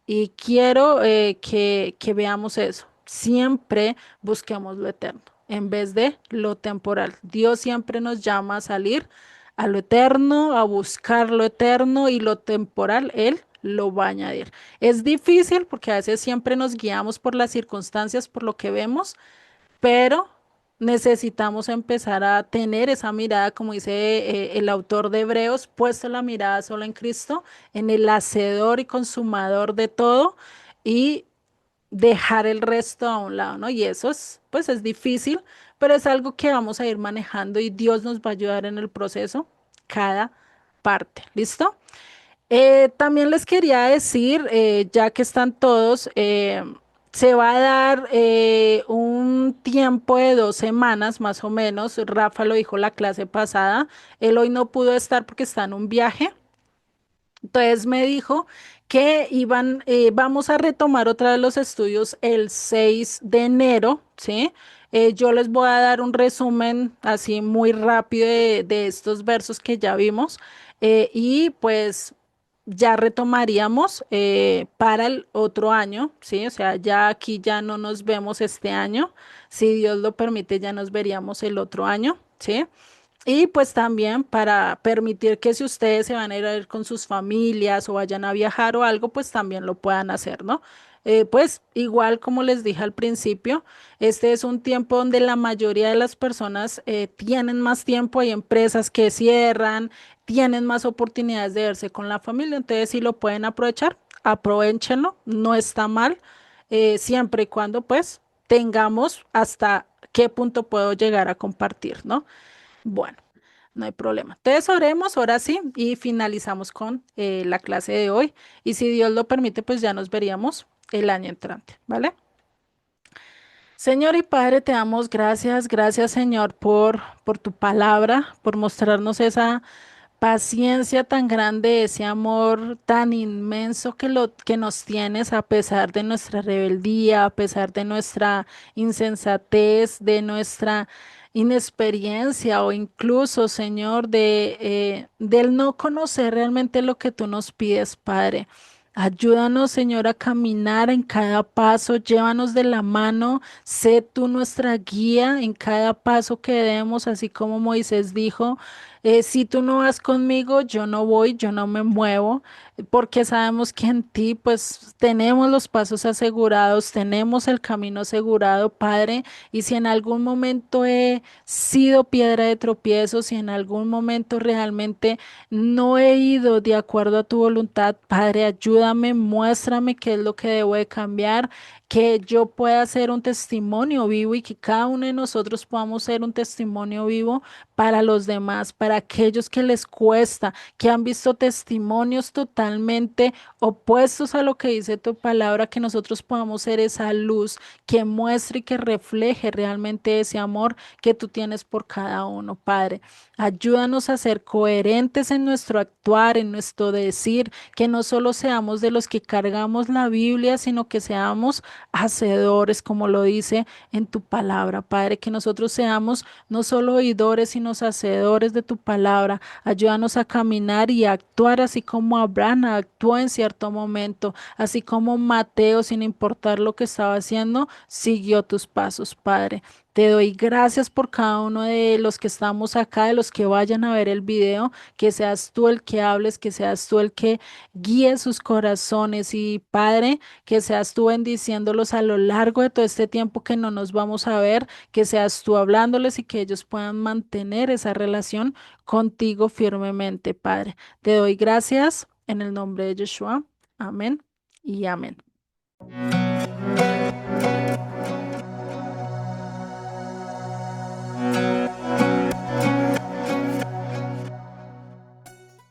y quiero que veamos eso. Siempre busquemos lo eterno en vez de lo temporal. Dios siempre nos llama a salir a lo eterno, a buscar lo eterno y lo temporal, Él lo va a añadir. Es difícil porque a veces siempre nos guiamos por las circunstancias, por lo que vemos, pero necesitamos empezar a tener esa mirada, como dice el autor de Hebreos, puesto la mirada solo en Cristo, en el hacedor y consumador de todo y dejar el resto a un lado, ¿no? Y eso es, pues es difícil, pero es algo que vamos a ir manejando y Dios nos va a ayudar en el proceso, cada parte, ¿listo? También les quería decir, ya que están todos, se va a dar un tiempo de 2 semanas más o menos. Rafa lo dijo la clase pasada. Él hoy no pudo estar porque está en un viaje. Entonces me dijo que vamos a retomar otra vez los estudios el 6 de enero, ¿sí? Yo les voy a dar un resumen así muy rápido de estos versos que ya vimos y pues ya retomaríamos para el otro año, ¿sí? O sea, ya aquí ya no nos vemos este año, si Dios lo permite ya nos veríamos el otro año, ¿sí? Y pues también para permitir que si ustedes se van a ir con sus familias o vayan a viajar o algo, pues también lo puedan hacer, ¿no? Pues igual como les dije al principio, este es un tiempo donde la mayoría de las personas tienen más tiempo, hay empresas que cierran, tienen más oportunidades de verse con la familia, entonces si lo pueden aprovechar, aprovechenlo, no está mal, siempre y cuando pues tengamos hasta qué punto puedo llegar a compartir, ¿no? Bueno, no hay problema. Entonces oremos ahora sí y finalizamos con la clase de hoy. Y si Dios lo permite, pues ya nos veríamos el año entrante, ¿vale? Señor y Padre, te damos gracias, gracias Señor por tu palabra, por mostrarnos esa paciencia tan grande, ese amor tan inmenso que nos tienes a pesar de nuestra rebeldía, a pesar de nuestra insensatez, de nuestra inexperiencia o incluso, Señor, del no conocer realmente lo que tú nos pides, Padre. Ayúdanos, Señor, a caminar en cada paso, llévanos de la mano, sé tú nuestra guía en cada paso que demos, así como Moisés dijo, si tú no vas conmigo, yo no voy, yo no me muevo, porque sabemos que en ti pues tenemos los pasos asegurados, tenemos el camino asegurado, Padre, y si en algún momento he sido piedra de tropiezo, si en algún momento realmente no he ido de acuerdo a tu voluntad, Padre, ayúdame, muéstrame qué es lo que debo de cambiar, que yo pueda ser un testimonio vivo y que cada uno de nosotros podamos ser un testimonio vivo para los demás, para aquellos que les cuesta, que han visto testimonios totalmente opuestos a lo que dice tu palabra, que nosotros podamos ser esa luz que muestre y que refleje realmente ese amor que tú tienes por cada uno, Padre. Ayúdanos a ser coherentes en nuestro actuar, en nuestro decir, que no solo seamos de los que cargamos la Biblia, sino que seamos hacedores, como lo dice en tu palabra, Padre, que nosotros seamos no solo oidores, sino hacedores de tu palabra. Ayúdanos a caminar y a actuar así como Abraham actuó en cierto momento, así como Mateo, sin importar lo que estaba haciendo, siguió tus pasos, Padre. Te doy gracias por cada uno de los que estamos acá, de los que vayan a ver el video, que seas tú el que hables, que seas tú el que guíe sus corazones y Padre, que seas tú bendiciéndolos a lo largo de todo este tiempo que no nos vamos a ver, que seas tú hablándoles y que ellos puedan mantener esa relación contigo firmemente, Padre. Te doy gracias en el nombre de Yeshua. Amén y amén.